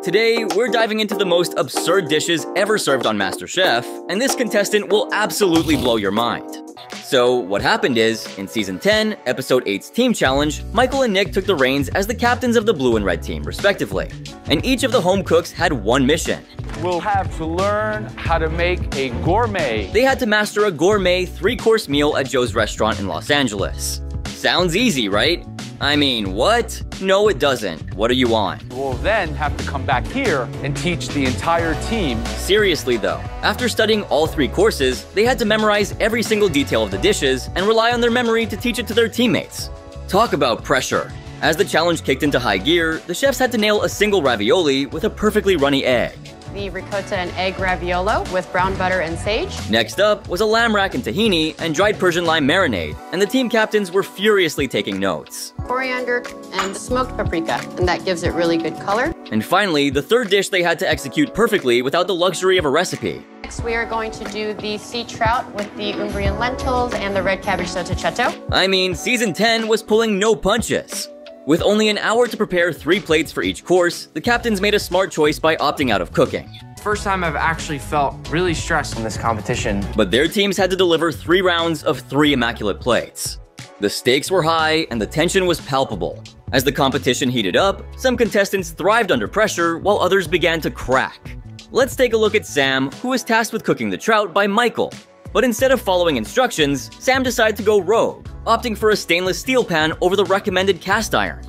Today, we're diving into the most absurd dishes ever served on MasterChef, and this contestant will absolutely blow your mind. So, what happened is, in Season 10, Episode 8's Team Challenge, Michael and Nick took the reins as the captains of the blue and red team, respectively. And each of the home cooks had one mission. We'll have to learn how to make a gourmet. They had to master a gourmet 3-course meal at Joe's restaurant in Los Angeles. Sounds easy, right? I mean, what? No, it doesn't. What are you on? We'll then have to come back here and teach the entire team. Seriously though, after studying all 3 courses, they had to memorize every single detail of the dishes and rely on their memory to teach it to their teammates. Talk about pressure. As the challenge kicked into high gear, the chefs had to nail a single ravioli with a perfectly runny egg. The ricotta and egg raviolo with brown butter and sage. Next up was a lamb rack and tahini and dried Persian lime marinade, and the team captains were furiously taking notes. Coriander and smoked paprika, and that gives it really good color. And finally, the third dish they had to execute perfectly without the luxury of a recipe. Next, we are going to do the sea trout with the Umbrian lentils and the red cabbage sotto. I mean, Season 10 was pulling no punches. With only an hour to prepare 3 plates for each course, the captains made a smart choice by opting out of cooking. First time I've actually felt really stressed in this competition. But their teams had to deliver 3 rounds of 3 immaculate plates. The stakes were high and the tension was palpable. As the competition heated up, some contestants thrived under pressure while others began to crack. Let's take a look at Sam, who was tasked with cooking the trout by Michael. But instead of following instructions, Sam decided to go rogue, opting for a stainless steel pan over the recommended cast iron.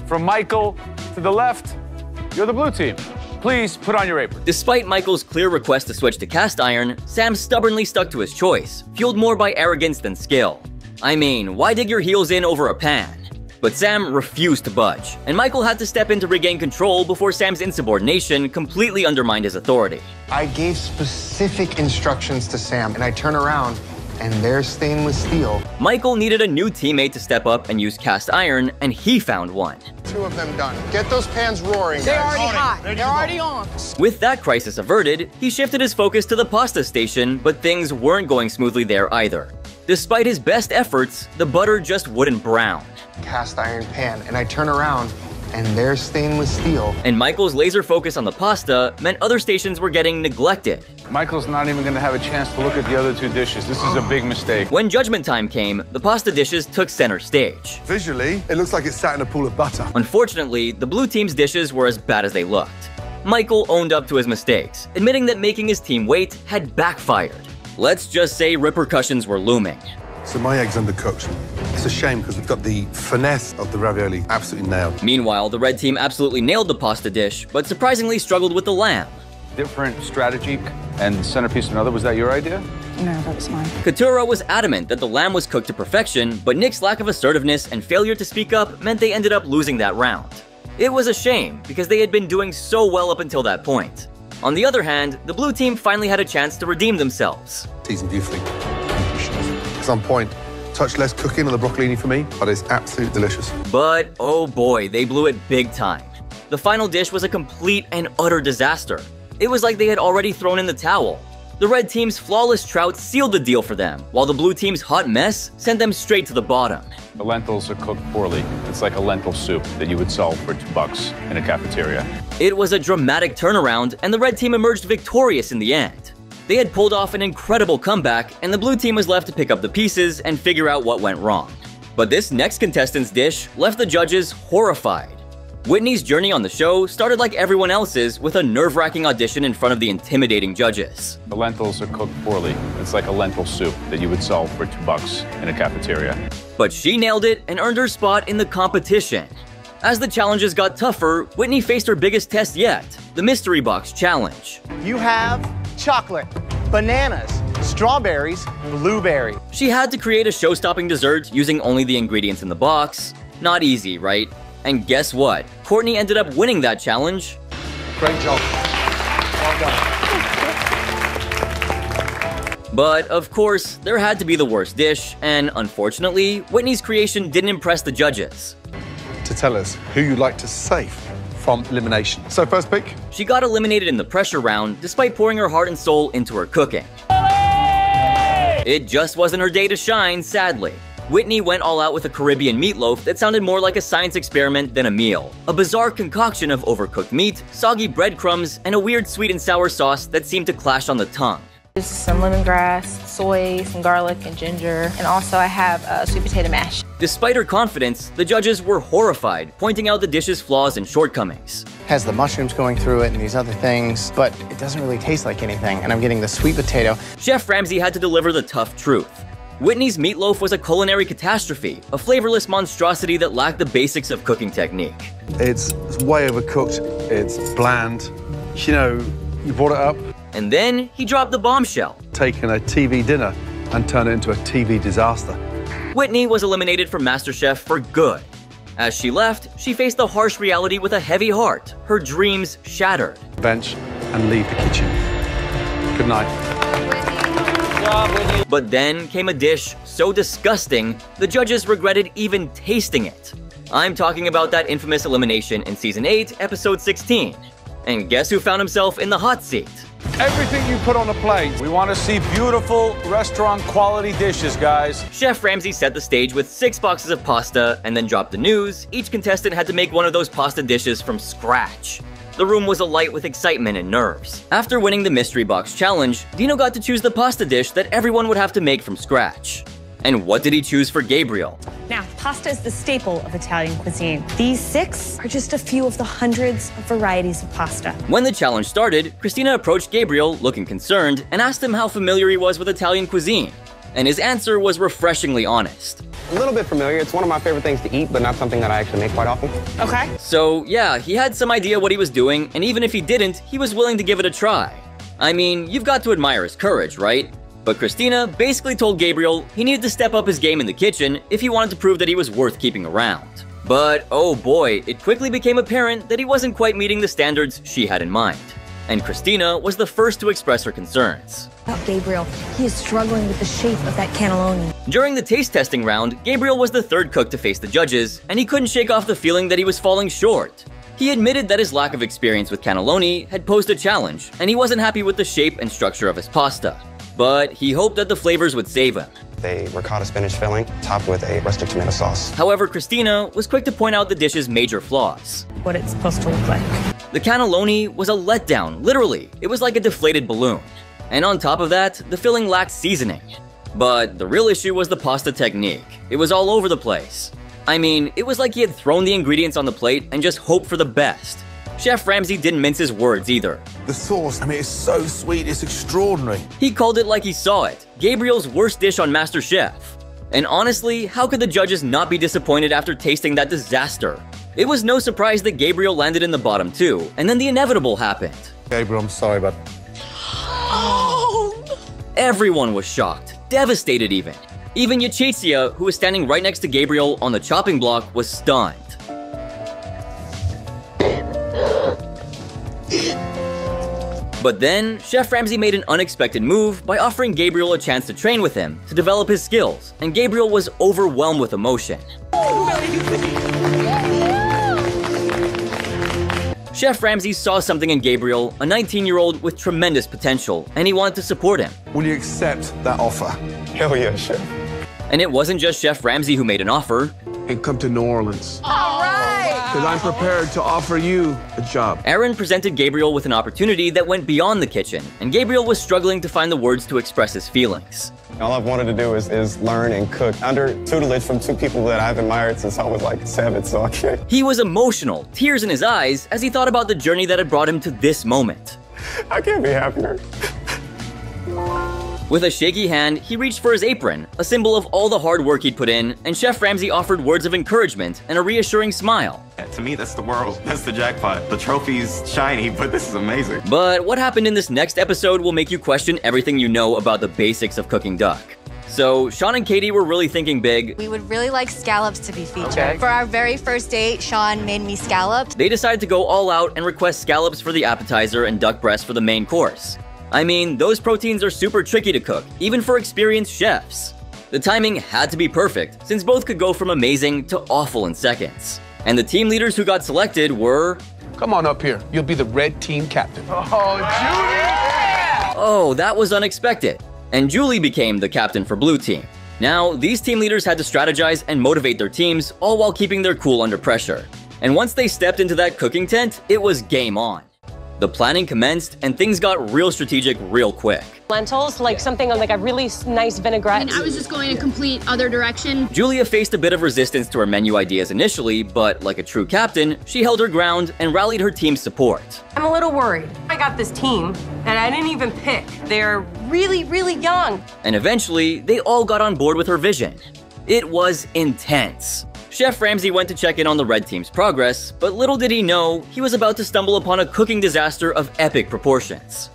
From Michael to the left, you're the blue team. Please put on your apron. Despite Michael's clear request to switch to cast iron, Sam stubbornly stuck to his choice, fueled more by arrogance than skill. I mean, why dig your heels in over a pan? But Sam refused to budge, and Michael had to step in to regain control before Sam's insubordination completely undermined his authority. I gave specific instructions to Sam, and I turn around, and there's stainless steel. Michael needed a new teammate to step up and use cast iron, and he found one. 2 of them done. Get those pans roaring, guys. They're already hot. They're already on. With that crisis averted, he shifted his focus to the pasta station, but things weren't going smoothly there either. Despite his best efforts, the butter just wouldn't brown. Cast iron pan, and I turn around, and there's stainless steel. And Michael's laser focus on the pasta meant other stations were getting neglected. Michael's not even going to have a chance to look at the other 2 dishes. This is a big mistake. When judgment time came, the pasta dishes took center stage. Visually, it looks like it's sat in a pool of butter. Unfortunately, the blue team's dishes were as bad as they looked. Michael owned up to his mistakes, admitting that making his team wait had backfired. Let's just say repercussions were looming. So my egg's undercooked. It's a shame because we've got the finesse of the ravioli absolutely nailed. Meanwhile, the red team absolutely nailed the pasta dish, but surprisingly struggled with the lamb. Different strategy and centerpiece another. Was that your idea? No, that was mine. Katura was adamant that the lamb was cooked to perfection, but Nick's lack of assertiveness and failure to speak up meant they ended up losing that round. It was a shame, because they had been doing so well up until that point. On the other hand, the blue team finally had a chance to redeem themselves. Seasoned beautifully. It's on point. Touch less cooking on the broccolini for me, but it's absolutely delicious. But oh boy, they blew it big time. The final dish was a complete and utter disaster. It was like they had already thrown in the towel. The red team's flawless trout sealed the deal for them, while the blue team's hot mess sent them straight to the bottom. The lentils are cooked poorly. It's like a lentil soup that you would sell for $2 in a cafeteria. It was a dramatic turnaround, and the red team emerged victorious in the end. They had pulled off an incredible comeback, and the blue team was left to pick up the pieces and figure out what went wrong. But this next contestant's dish left the judges horrified. Whitney's journey on the show started like everyone else's, with a nerve-wracking audition in front of the intimidating judges. The lentils are cooked poorly. It's like a lentil soup that you would sell for $2 in a cafeteria. But she nailed it and earned her spot in the competition. As the challenges got tougher, Whitney faced her biggest test yet, the Mystery Box Challenge. You have chocolate, bananas, strawberries, blueberry. She had to create a show-stopping dessert using only the ingredients in the box. Not easy, right? And guess what? Courtney ended up winning that challenge. Great job. Well done. But of course, there had to be the worst dish, and unfortunately, Whitney's creation didn't impress the judges. To tell us who you'd like to save from elimination. So first pick. She got eliminated in the pressure round despite pouring her heart and soul into her cooking. It just wasn't her day to shine, sadly. Whitney went all out with a Caribbean meatloaf that sounded more like a science experiment than a meal. A bizarre concoction of overcooked meat, soggy breadcrumbs, and a weird sweet and sour sauce that seemed to clash on the tongue. There's some lemongrass, soy, some garlic and ginger, and also I have sweet potato mash. Despite her confidence, the judges were horrified, pointing out the dish's flaws and shortcomings. Has the mushrooms going through it and these other things, but it doesn't really taste like anything, and I'm getting the sweet potato. Chef Ramsay had to deliver the tough truth. Whitney's meatloaf was a culinary catastrophe, a flavorless monstrosity that lacked the basics of cooking technique. It's way overcooked. It's bland. You know, you brought it up. And then he dropped the bombshell. Taken a TV dinner and turned it into a TV disaster. Whitney was eliminated from MasterChef for good. As she left, she faced the harsh reality with a heavy heart, her dreams shattered. Bench and leave the kitchen. Good night. But then came a dish so disgusting, the judges regretted even tasting it. I'm talking about that infamous elimination in Season 8, Episode 16. And guess who found himself in the hot seat? Everything you put on a plate. We want to see beautiful restaurant quality dishes, guys. Chef Ramsay set the stage with 6 boxes of pasta and then dropped the news. Each contestant had to make one of those pasta dishes from scratch. The room was alight with excitement and nerves. After winning the Mystery Box Challenge, Dino got to choose the pasta dish that everyone would have to make from scratch. And what did he choose for Gabriel? Now, pasta is the staple of Italian cuisine. These 6 are just a few of the hundreds of varieties of pasta. When the challenge started, Christina approached Gabriel, looking concerned, and asked him how familiar he was with Italian cuisine. And his answer was refreshingly honest. A little bit familiar. It's one of my favorite things to eat, but not something that I actually make quite often. Okay. So yeah, he had some idea what he was doing, and even if he didn't, he was willing to give it a try. I mean, you've got to admire his courage, right? But Christina basically told Gabriel he needed to step up his game in the kitchen if he wanted to prove that he was worth keeping around. But oh boy, it quickly became apparent that he wasn't quite meeting the standards she had in mind. And Christina was the first to express her concerns. Gabriel, he is struggling with the shape of that cannelloni. During the taste testing round, Gabriel was the third cook to face the judges, and he couldn't shake off the feeling that he was falling short. He admitted that his lack of experience with cannelloni had posed a challenge, and he wasn't happy with the shape and structure of his pasta. But he hoped that the flavors would save him. A ricotta spinach filling, topped with a rustic tomato sauce. However, Christina was quick to point out the dish's major flaws. What it's supposed to look like. The cannelloni was a letdown, literally. It was like a deflated balloon. And on top of that, the filling lacked seasoning. But the real issue was the pasta technique. It was all over the place. I mean, it was like he had thrown the ingredients on the plate and just hoped for the best. Chef Ramsay didn't mince his words either. The sauce, I mean, it's so sweet, it's extraordinary. He called it like he saw it, Gabriel's worst dish on MasterChef. And honestly, how could the judges not be disappointed after tasting that disaster? It was no surprise that Gabriel landed in the bottom too, and then the inevitable happened. Gabriel, I'm sorry, but... Everyone was shocked, devastated even. Even Yachitsia, who was standing right next to Gabriel on the chopping block, was stunned. But then, Chef Ramsay made an unexpected move by offering Gabriel a chance to train with him, to develop his skills, and Gabriel was overwhelmed with emotion. Chef Ramsay saw something in Gabriel, a 19-year-old with tremendous potential, and he wanted to support him. Will you accept that offer? Hell yeah, chef. And it wasn't just Chef Ramsay who made an offer. And come to New Orleans. All right! Because I'm prepared to offer you a job. Aaron presented Gabriel with an opportunity that went beyond the kitchen, and Gabriel was struggling to find the words to express his feelings. All I've wanted to do is learn and cook under tutelage from 2 people that I've admired since I was like 7, so I can't. He was emotional, tears in his eyes, as he thought about the journey that had brought him to this moment. I can't be happier. With a shaky hand, he reached for his apron, a symbol of all the hard work he'd put in, and Chef Ramsay offered words of encouragement and a reassuring smile. To me, that's the world. That's the jackpot. The trophy's shiny, but this is amazing. But what happened in this next episode will make you question everything you know about the basics of cooking duck. So, Sean and Katie were really thinking big. We would really like scallops to be featured. Okay. For our very first date, Sean made me scallops. They decided to go all out and request scallops for the appetizer and duck breast for the main course. I mean, those proteins are super tricky to cook, even for experienced chefs. The timing had to be perfect, since both could go from amazing to awful in seconds. And the team leaders who got selected were... Come on up here. You'll be the red team captain. Oh, Julie! Oh, that was unexpected. And Julie became the captain for blue team. Now, these team leaders had to strategize and motivate their teams, all while keeping their cool under pressure. And once they stepped into that cooking tent, it was game on. The planning commenced, and things got real strategic real quick. Lentils, like something on like a really nice vinaigrette. And I was just going a complete other direction. Julia faced a bit of resistance to her menu ideas initially, but like a true captain, she held her ground and rallied her team's support. I'm a little worried. I got this team that I didn't even pick. They're really, really young. And eventually, they all got on board with her vision. It was intense. Chef Ramsay went to check in on the red team's progress, but little did he know, he was about to stumble upon a cooking disaster of epic proportions.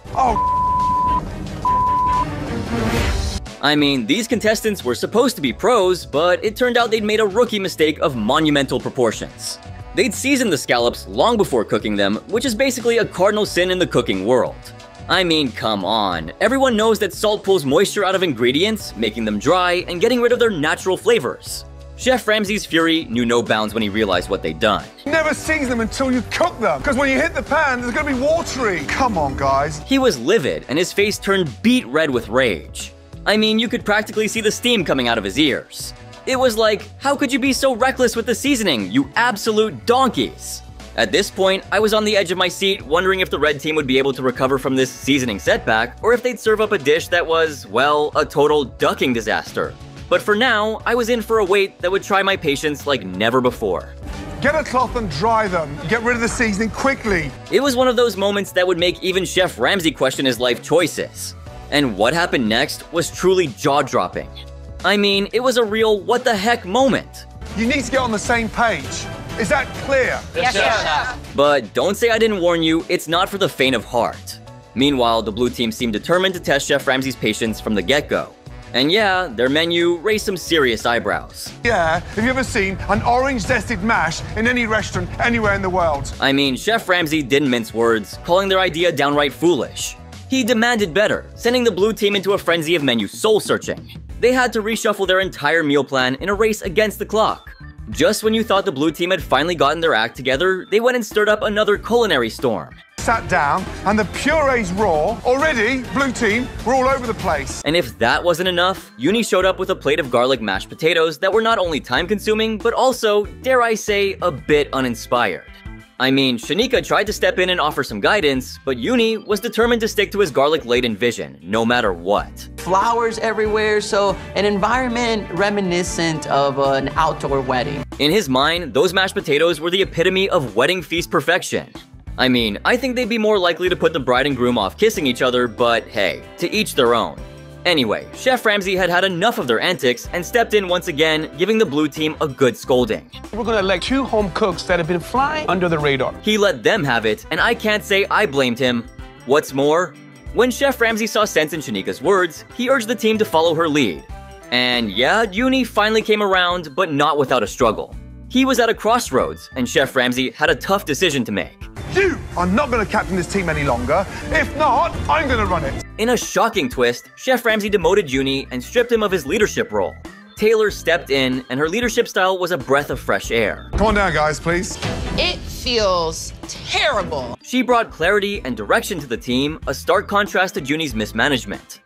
I mean, these contestants were supposed to be pros, but it turned out they'd made a rookie mistake of monumental proportions. They'd seasoned the scallops long before cooking them, which is basically a cardinal sin in the cooking world. I mean, come on. Everyone knows that salt pulls moisture out of ingredients, making them dry and getting rid of their natural flavors. Chef Ramsay's fury knew no bounds when he realized what they'd done. Never season them until you cook them, because when you hit the pan, there's gonna be watery. Come on, guys. He was livid, and his face turned beet red with rage. I mean, you could practically see the steam coming out of his ears. It was like, how could you be so reckless with the seasoning, you absolute donkeys? At this point, I was on the edge of my seat, wondering if the red team would be able to recover from this seasoning setback, or if they'd serve up a dish that was, well, a total ducking disaster. But for now, I was in for a wait that would try my patience like never before. Get a cloth and dry them. Get rid of the seasoning quickly. It was one of those moments that would make even Chef Ramsay question his life choices. And what happened next was truly jaw-dropping. I mean, it was a real what the heck moment. You need to get on the same page. Is that clear? Yes, Chef. But don't say I didn't warn you, it's not for the faint of heart. Meanwhile, the blue team seemed determined to test Chef Ramsay's patience from the get-go. And yeah, their menu raised some serious eyebrows. Yeah, have you ever seen an orange-zested mash in any restaurant anywhere in the world? I mean, Chef Ramsay didn't mince words, calling their idea downright foolish. He demanded better, sending the blue team into a frenzy of menu soul-searching. They had to reshuffle their entire meal plan in a race against the clock. Just when you thought the blue team had finally gotten their act together, they went and stirred up another culinary storm. Sat down, and the puree's raw. Already, blue team, we're all over the place. And if that wasn't enough, Uni showed up with a plate of garlic mashed potatoes that were not only time-consuming, but also, dare I say, a bit uninspired. I mean, Shanika tried to step in and offer some guidance, but Uni was determined to stick to his garlic-laden vision, no matter what. Flowers everywhere, so an environment reminiscent of an outdoor wedding. In his mind, those mashed potatoes were the epitome of wedding feast perfection. I mean, I think they'd be more likely to put the bride and groom off kissing each other, but hey, to each their own. Anyway, Chef Ramsay had had enough of their antics and stepped in once again, giving the blue team a good scolding. We're gonna elect 2 home cooks that have been flying under the radar. He let them have it, and I can't say I blamed him. What's more, when Chef Ramsay saw sense in Shanika's words, he urged the team to follow her lead. And yeah, Uni finally came around, but not without a struggle. He was at a crossroads, and Chef Ramsay had a tough decision to make. You are not going to captain this team any longer. If not, I'm going to run it. In a shocking twist, Chef Ramsay demoted Uni and stripped him of his leadership role. Taylor stepped in, and her leadership style was a breath of fresh air. Come on down, guys, please. It feels terrible. She brought clarity and direction to the team, a stark contrast to Uni's mismanagement.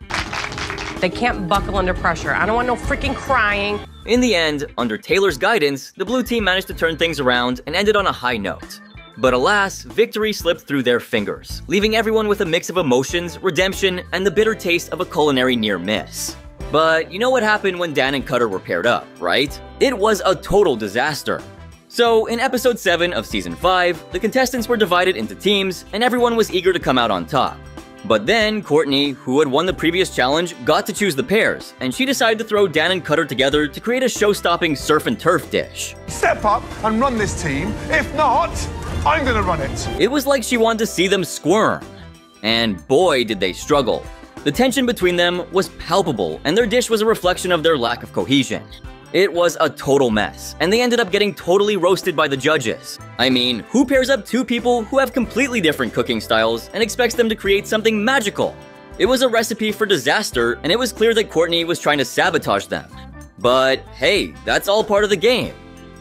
They can't buckle under pressure. I don't want no freaking crying. In the end, under Taylor's guidance, the blue team managed to turn things around and ended on a high note. But alas, victory slipped through their fingers, leaving everyone with a mix of emotions, redemption, and the bitter taste of a culinary near miss. But you know what happened when Dan and Cutter were paired up, right? It was a total disaster. So, in episode 7 of season 5, the contestants were divided into teams, and everyone was eager to come out on top. But then, Courtney, who had won the previous challenge, got to choose the pairs, and she decided to throw Dan and Cutter together to create a show-stopping surf and turf dish. Step up and run this team. If not, I'm gonna run it. It was like she wanted to see them squirm. And boy, did they struggle. The tension between them was palpable, and their dish was a reflection of their lack of cohesion. It was a total mess, and they ended up getting totally roasted by the judges. I mean, who pairs up 2 people who have completely different cooking styles and expects them to create something magical? It was a recipe for disaster, and it was clear that Courtney was trying to sabotage them. But hey, that's all part of the game,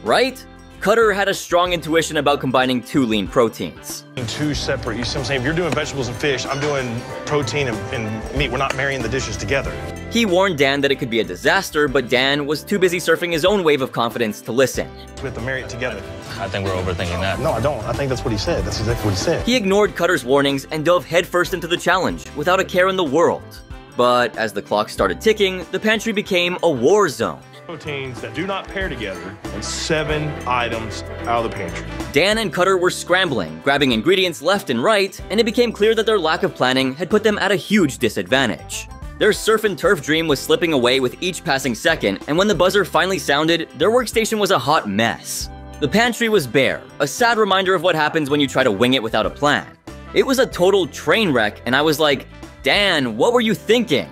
right? Cutter had a strong intuition about combining 2 lean proteins. Two separate, you see what I'm saying? If you're doing vegetables and fish, I'm doing protein and meat. We're not marrying the dishes together. He warned Dan that it could be a disaster, but Dan was too busy surfing his own wave of confidence to listen. We have to marry it together. I think we're overthinking that. No, I don't. I think that's what he said. That's exactly what he said. He ignored Cutter's warnings and dove headfirst into the challenge, without a care in the world. But as the clock started ticking, the pantry became a war zone. Proteins that do not pair together and 7 items out of the pantry. Dan and Cutter were scrambling, grabbing ingredients left and right, and it became clear that their lack of planning had put them at a huge disadvantage. Their surf and turf dream was slipping away with each passing second, and when the buzzer finally sounded, their workstation was a hot mess. The pantry was bare, a sad reminder of what happens when you try to wing it without a plan. It was a total train wreck, and I was like, Dan, what were you thinking?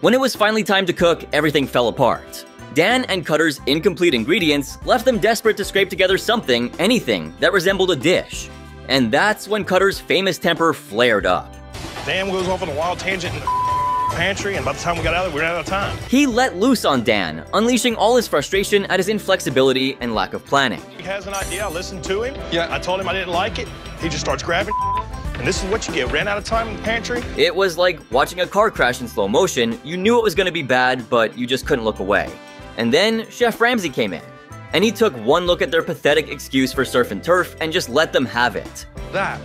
When it was finally time to cook, everything fell apart. Dan and Cutter's incomplete ingredients left them desperate to scrape together something, anything, that resembled a dish. And that's when Cutter's famous temper flared up. Dan goes off on a wild tangent in the pantry, and by the time we got out of there, we ran out of time. He let loose on Dan, unleashing all his frustration at his inflexibility and lack of planning. He has an idea, I listened to him. Yeah. I told him I didn't like it. He just starts grabbing, and this is what you get. Ran out of time in the pantry. It was like watching a car crash in slow motion. You knew it was going to be bad, but you just couldn't look away. And then Chef Ramsay came in, and he took one look at their pathetic excuse for surf and turf and just let them have it. That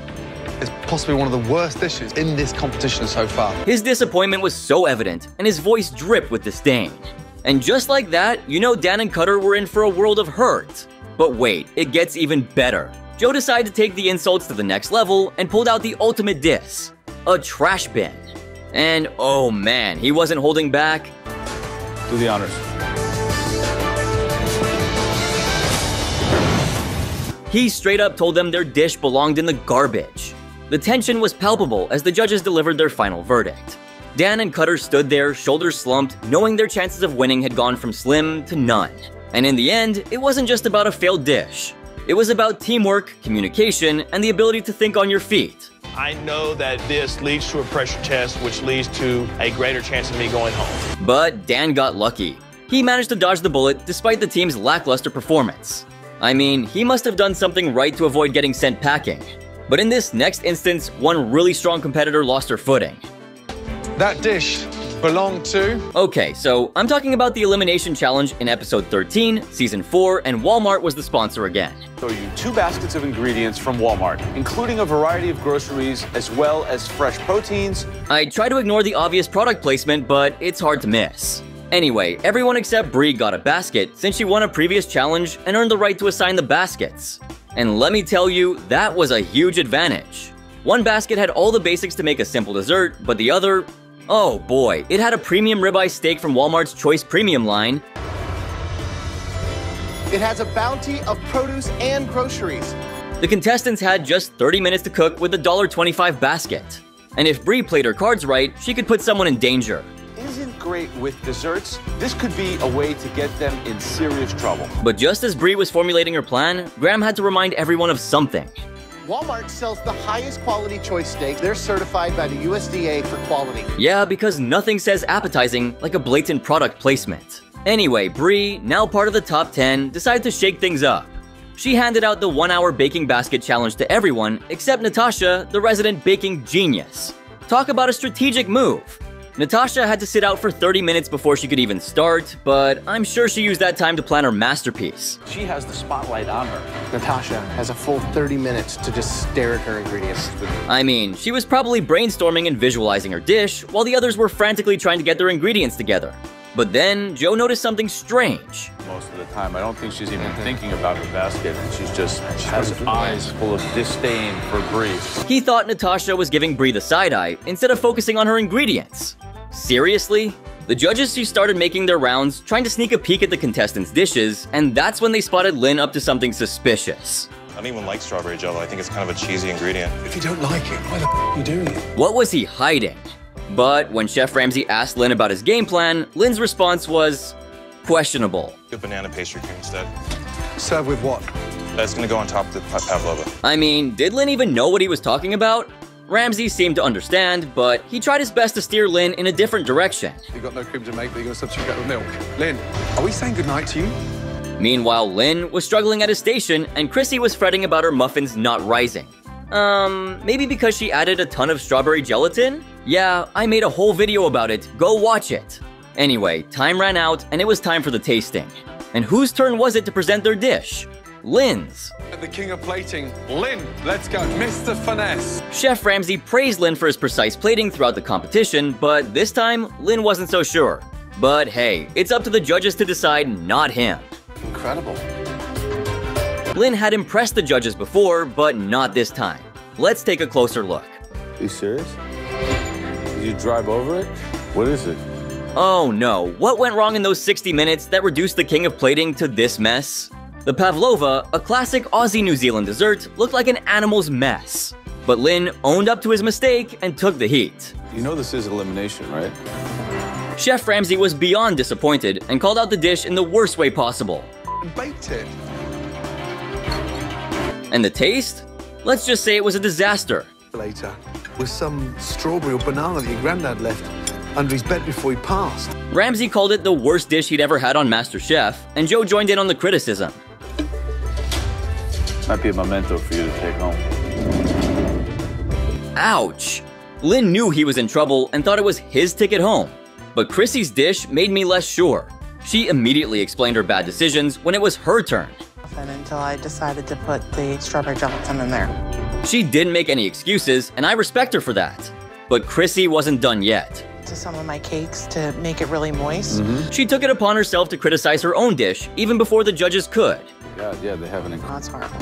is possibly one of the worst dishes in this competition so far. His disappointment was so evident, and his voice dripped with disdain. And just like that, you know Dan and Cutter were in for a world of hurt. But wait, it gets even better. Joe decided to take the insults to the next level and pulled out the ultimate diss, a trash bin. And oh man, he wasn't holding back. Do the honors. He straight up told them their dish belonged in the garbage. The tension was palpable as the judges delivered their final verdict. Dan and Cutter stood there, shoulders slumped, knowing their chances of winning had gone from slim to none. And in the end, it wasn't just about a failed dish. It was about teamwork, communication, and the ability to think on your feet. I know that this leads to a pressure test, which leads to a greater chance of me going home. But Dan got lucky. He managed to dodge the bullet despite the team's lackluster performance. I mean, he must have done something right to avoid getting sent packing. But in this next instance, one really strong competitor lost her footing. That dish belonged to... Okay, so I'm talking about the Elimination Challenge in episode 13, season 4, and Walmart was the sponsor again. Show you 2 baskets of ingredients from Walmart, including a variety of groceries as well as fresh proteins. I try to ignore the obvious product placement, but it's hard to miss. Anyway, everyone except Bree got a basket since she won a previous challenge and earned the right to assign the baskets. And let me tell you, that was a huge advantage. One basket had all the basics to make a simple dessert, but the other, oh boy, it had a premium ribeye steak from Walmart's Choice Premium line. It has a bounty of produce and groceries. The contestants had just 30 minutes to cook with a $1.25 basket. And if Bree played her cards right, she could put someone in danger. Isn't great with desserts. This could be a way to get them in serious trouble. But just as Bree was formulating her plan, Graham had to remind everyone of something. Walmart sells the highest quality choice steak. They're certified by the USDA for quality. Yeah, because nothing says appetizing like a blatant product placement. Anyway, Bree, now part of the top 10, decided to shake things up. She handed out the 1-hour baking basket challenge to everyone except Natasha, the resident baking genius. Talk about a strategic move. Natasha had to sit out for 30 minutes before she could even start, but I'm sure she used that time to plan her masterpiece. She has the spotlight on her. Natasha has a full 30 minutes to just stare at her ingredients. I mean, she was probably brainstorming and visualizing her dish, while the others were frantically trying to get their ingredients together. But then, Joe noticed something strange. Most of the time, I don't think she's even thinking about her basket. She has eyes full of disdain for Bree. He thought Natasha was giving Bree the side eye instead of focusing on her ingredients. Seriously? The judges started making their rounds, trying to sneak a peek at the contestants' dishes, and that's when they spotted Lynn up to something suspicious. I don't even like strawberry jello. I think it's kind of a cheesy ingredient. If you don't like it, why the are you doing it? What was he hiding? But when Chef Ramsay asked Lynn about his game plan, Lynn's response was questionable. Good banana pastry cream instead. Serve with what? That's gonna go on top of the pavlova. I mean, did Lynn even know what he was talking about? Ramsay seemed to understand, but he tried his best to steer Lynn in a different direction. You've got no cream to make, but you're gonna substitute that with milk. Lynn, are we saying goodnight to you? Meanwhile, Lynn was struggling at his station and Chrissy was fretting about her muffins not rising. Maybe because she added a ton of strawberry gelatin? Yeah, I made a whole video about it, go watch it. Anyway, time ran out and it was time for the tasting. And whose turn was it to present their dish? Lynn's. The king of plating, Lynn, let's go. Mr. Finesse. Chef Ramsay praised Lynn for his precise plating throughout the competition, but this time, Lynn wasn't so sure. But hey, it's up to the judges to decide, not him. Incredible. Lynn had impressed the judges before, but not this time. Let's take a closer look. Are you serious? Did you drive over it? What is it? Oh no, what went wrong in those 60 minutes that reduced the king of plating to this mess? The pavlova, a classic Aussie New Zealand dessert, looked like an animal's mess. But Lynn owned up to his mistake and took the heat. You know this is elimination, right? Chef Ramsay was beyond disappointed and called out the dish in the worst way possible. Baked it. And the taste? Let's just say it was a disaster. Later, with some strawberry or banana that your granddad left under his bed before he passed. Ramsay called it the worst dish he'd ever had on MasterChef, and Joe joined in on the criticism. Might be a memento for you to take home. Ouch! Lynn knew he was in trouble and thought it was his ticket home. But Chrissy's dish made me less sure. She immediately explained her bad decisions when it was her turn. Until I decided to put the strawberry gelatin in there. She didn't make any excuses, and I respect her for that. But Chrissy wasn't done yet. To some of my cakes to make it really moist. She took it upon herself to criticize her own dish, even before the judges could. God, yeah, they haven't. Oh, it's horrible.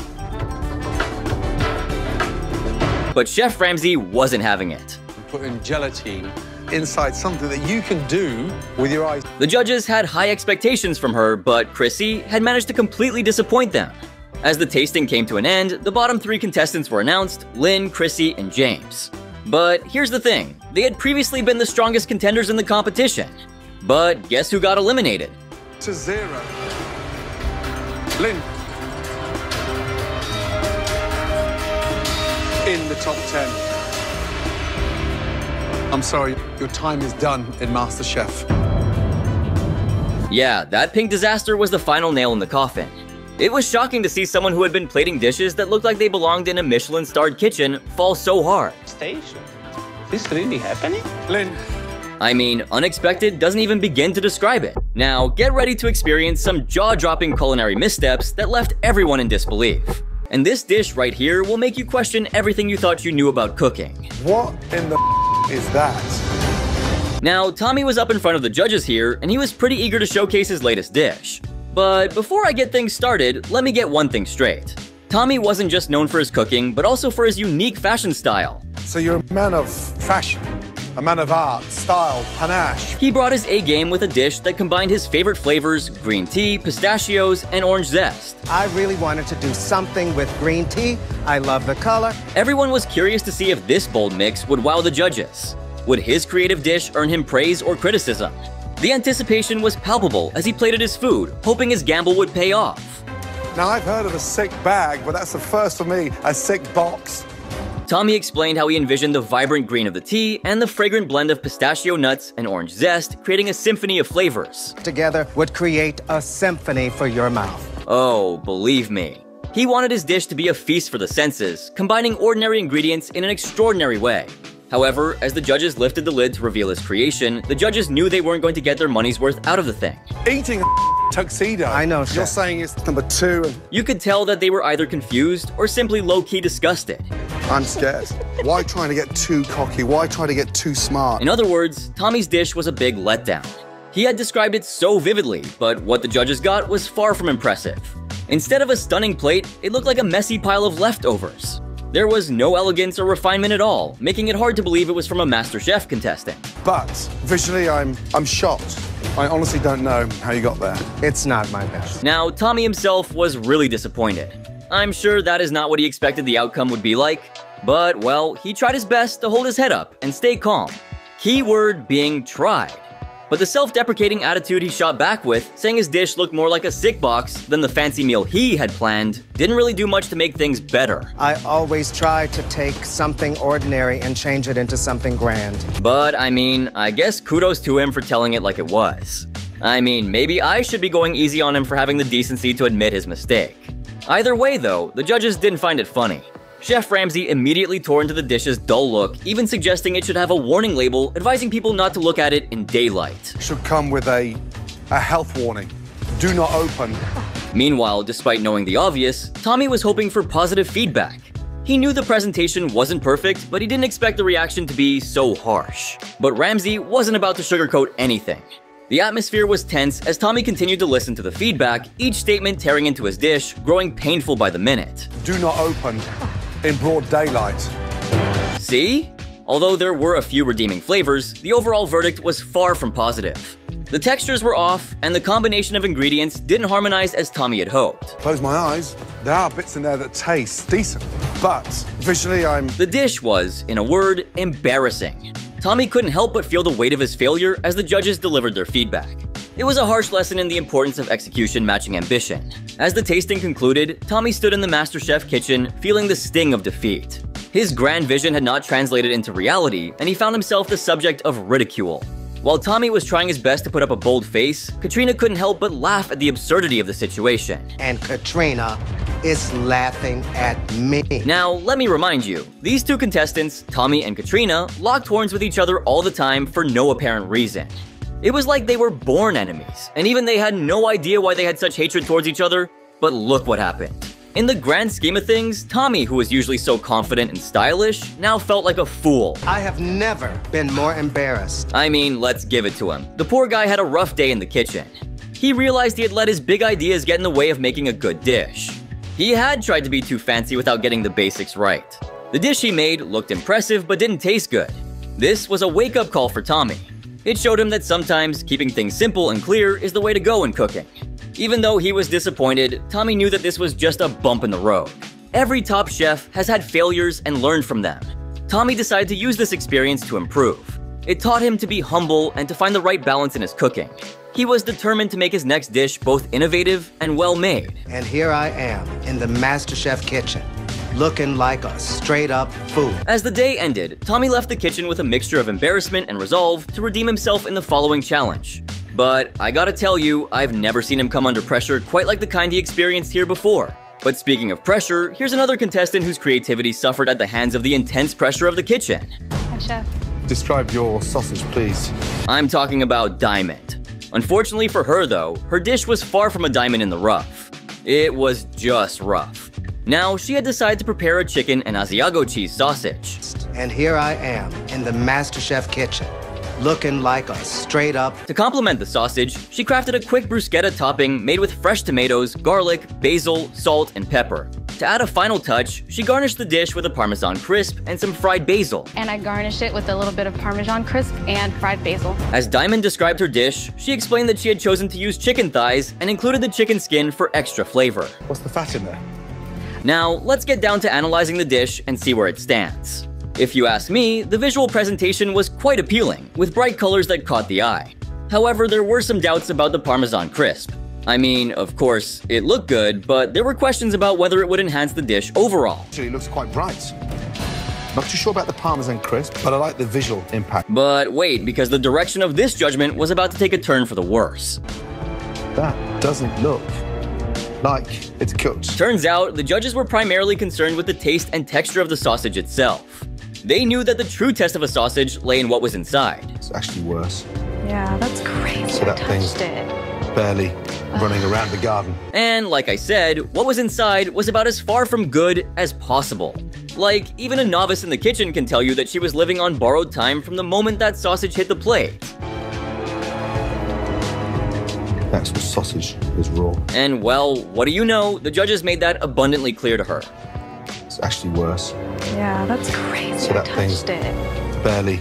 But Chef Ramsay wasn't having it. Putting gelatine inside something that you can do with your eyes. The judges had high expectations from her, but Chrissy had managed to completely disappoint them. As the tasting came to an end, the bottom 3 contestants were announced: Lynn, Chrissy, and James. But here's the thing, they had previously been the strongest contenders in the competition. But guess who got eliminated? To 0. Lynn. In the top 10. I'm sorry, your time is done in MasterChef. Yeah, that pink disaster was the final nail in the coffin. It was shocking to see someone who had been plating dishes that looked like they belonged in a Michelin-starred kitchen fall so hard. Station? Is this really happening? Lynn. I mean, unexpected doesn't even begin to describe it. Now, get ready to experience some jaw-dropping culinary missteps that left everyone in disbelief. And this dish right here will make you question everything you thought you knew about cooking. What in the is that? Now, Tommy was up in front of the judges here, and he was pretty eager to showcase his latest dish. But before I get things started, let me get one thing straight. Tommy wasn't just known for his cooking, but also for his unique fashion style. So you're a man of fashion, a man of art, style, panache. He brought his A-game with a dish that combined his favorite flavors, green tea, pistachios, and orange zest. I really wanted to do something with green tea. I love the color. Everyone was curious to see if this bold mix would wow the judges. Would his creative dish earn him praise or criticism? The anticipation was palpable as he plated his food, hoping his gamble would pay off. Now, I've heard of a sick bag, but that's the first for me, a sick box. Tommy explained how he envisioned the vibrant green of the tea and the fragrant blend of pistachio nuts and orange zest, creating a symphony of flavors. Together would create a symphony for your mouth. Oh, believe me. He wanted his dish to be a feast for the senses, combining ordinary ingredients in an extraordinary way. However, as the judges lifted the lid to reveal his creation, the judges knew they weren't going to get their money's worth out of the thing. Eating a tuxedo. I know, You're saying it's number 2. You could tell that they were either confused or simply low-key disgusted. I'm scared. Why trying to get too cocky? Why try to get too smart? In other words, Tommy's dish was a big letdown. He had described it so vividly, but what the judges got was far from impressive. Instead of a stunning plate, it looked like a messy pile of leftovers. There was no elegance or refinement at all, making it hard to believe it was from a MasterChef contestant. But visually, I'm shocked. I honestly don't know how you got there. It's not my best. Now, Tommy himself was really disappointed. I'm sure that is not what he expected the outcome would be like, but, well, he tried his best to hold his head up and stay calm. Keyword being tried. But the self-deprecating attitude he shot back with, saying his dish looked more like a sick box than the fancy meal he had planned, didn't really do much to make things better. I always try to take something ordinary and change it into something grand. But, I mean, I guess kudos to him for telling it like it was. I mean, maybe I should be going easy on him for having the decency to admit his mistake. Either way though, the judges didn't find it funny. Chef Ramsay immediately tore into the dish's dull look, even suggesting it should have a warning label advising people not to look at it in daylight. Should come with a health warning. Do not open. Meanwhile, despite knowing the obvious, Tommy was hoping for positive feedback. He knew the presentation wasn't perfect, but he didn't expect the reaction to be so harsh. But Ramsay wasn't about to sugarcoat anything. The atmosphere was tense as Tommy continued to listen to the feedback, each statement tearing into his dish, growing painful by the minute. Do not open in broad daylight. See? Although there were a few redeeming flavors, the overall verdict was far from positive. The textures were off, and the combination of ingredients didn't harmonize as Tommy had hoped. Close my eyes. There are bits in there that taste decent, but visually The dish was, in a word, embarrassing. Tommy couldn't help but feel the weight of his failure as the judges delivered their feedback. It was a harsh lesson in the importance of execution matching ambition. As the tasting concluded, Tommy stood in the MasterChef kitchen, feeling the sting of defeat. His grand vision had not translated into reality, and he found himself the subject of ridicule. While Tommy was trying his best to put up a bold face, Katrina couldn't help but laugh at the absurdity of the situation. And Katrina is laughing at me. Now, let me remind you, these two contestants, Tommy and Katrina, locked horns with each other all the time for no apparent reason. It was like they were born enemies, and even they had no idea why they had such hatred towards each other, but look what happened. In the grand scheme of things, Tommy, who was usually so confident and stylish, now felt like a fool. I have never been more embarrassed. I mean, let's give it to him. The poor guy had a rough day in the kitchen. He realized he had let his big ideas get in the way of making a good dish. He had tried to be too fancy without getting the basics right. The dish he made looked impressive but didn't taste good. This was a wake-up call for Tommy. It showed him that sometimes keeping things simple and clear is the way to go in cooking. Even though he was disappointed, Tommy knew that this was just a bump in the road. Every top chef has had failures and learned from them. Tommy decided to use this experience to improve. It taught him to be humble and to find the right balance in his cooking. He was determined to make his next dish both innovative and well-made. And here I am in the MasterChef kitchen, looking like a straight-up fool. As the day ended, Tommy left the kitchen with a mixture of embarrassment and resolve to redeem himself in the following challenge. But I gotta tell you, I've never seen him come under pressure quite like the kind he experienced here before. But speaking of pressure, here's another contestant whose creativity suffered at the hands of the intense pressure of the kitchen. Hi, Chef. Describe your sausage, please. I'm talking about Diamond. Unfortunately for her though, her dish was far from a diamond in the rough. It was just rough. Now, she had decided to prepare a chicken and Asiago cheese sausage. And here I am in the MasterChef kitchen, looking like a straight-up... To complement the sausage, she crafted a quick bruschetta topping made with fresh tomatoes, garlic, basil, salt, and pepper. To add a final touch, she garnished the dish with a Parmesan crisp and some fried basil. And I garnished it with a little bit of Parmesan crisp and fried basil. As Diamond described her dish, she explained that she had chosen to use chicken thighs and included the chicken skin for extra flavor. What's the fat in there? Now, let's get down to analyzing the dish and see where it stands. If you ask me, the visual presentation was quite appealing, with bright colors that caught the eye. However, there were some doubts about the Parmesan crisp. I mean, of course, it looked good, but there were questions about whether it would enhance the dish overall. Actually, it looks quite bright. Not too sure about the Parmesan crisp, but I like the visual impact. But wait, because the direction of this judgment was about to take a turn for the worse. That doesn't look like it's cooked. Turns out, the judges were primarily concerned with the taste and texture of the sausage itself. They knew that the true test of a sausage lay in what was inside. It's actually worse. Yeah, that's crazy. So that thing's barely running around the garden. And like I said, what was inside was about as far from good as possible. Like, even a novice in the kitchen can tell you that she was living on borrowed time from the moment that sausage hit the plate. The actual sausage is raw. And well, what do you know? The judges made that abundantly clear to her. It's actually worse. Yeah, that's crazy. So that thing's barely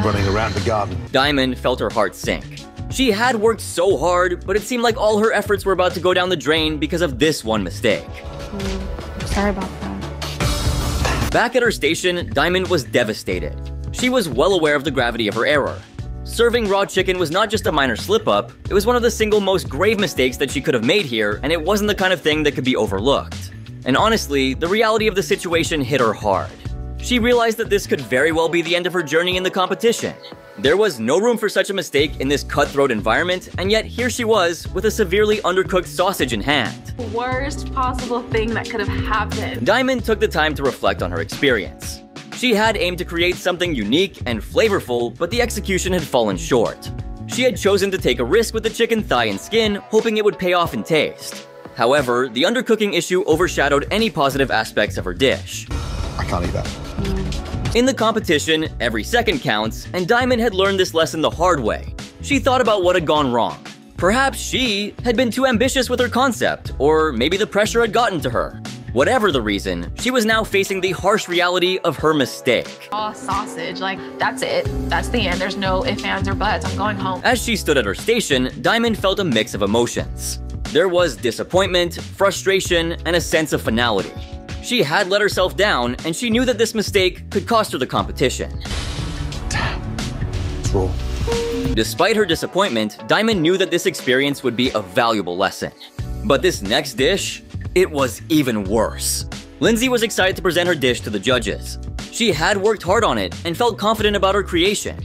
running around the garden. Diamond felt her heart sink. She had worked so hard, but it seemed like all her efforts were about to go down the drain because of this one mistake. I'm sorry about that. Back at her station, Diamond was devastated. She was well aware of the gravity of her error. Serving raw chicken was not just a minor slip-up, it was one of the single most grave mistakes that she could have made here, and it wasn't the kind of thing that could be overlooked. And honestly, the reality of the situation hit her hard. She realized that this could very well be the end of her journey in the competition. There was no room for such a mistake in this cutthroat environment, and yet here she was with a severely undercooked sausage in hand. Worst possible thing that could have happened. Diamond took the time to reflect on her experience. She had aimed to create something unique and flavorful, but the execution had fallen short. She had chosen to take a risk with the chicken thigh and skin, hoping it would pay off in taste. However, the undercooking issue overshadowed any positive aspects of her dish. I can't eat that. In the competition, every second counts, and Diamond had learned this lesson the hard way. She thought about what had gone wrong. Perhaps she had been too ambitious with her concept, or maybe the pressure had gotten to her. Whatever the reason, she was now facing the harsh reality of her mistake. Oh, sausage, like, that's it. That's the end. There's no ifs, ands, or buts. I'm going home. As she stood at her station, Diamond felt a mix of emotions. There was disappointment, frustration, and a sense of finality. She had let herself down, and she knew that this mistake could cost her the competition. Damn. It's raw. Despite her disappointment, Diamond knew that this experience would be a valuable lesson. But this next dish, it was even worse. Lindsay was excited to present her dish to the judges. She had worked hard on it and felt confident about her creation.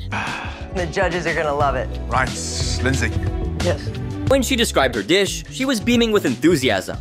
The judges are gonna love it. Right, Lindsay. Yes. When she described her dish, she was beaming with enthusiasm.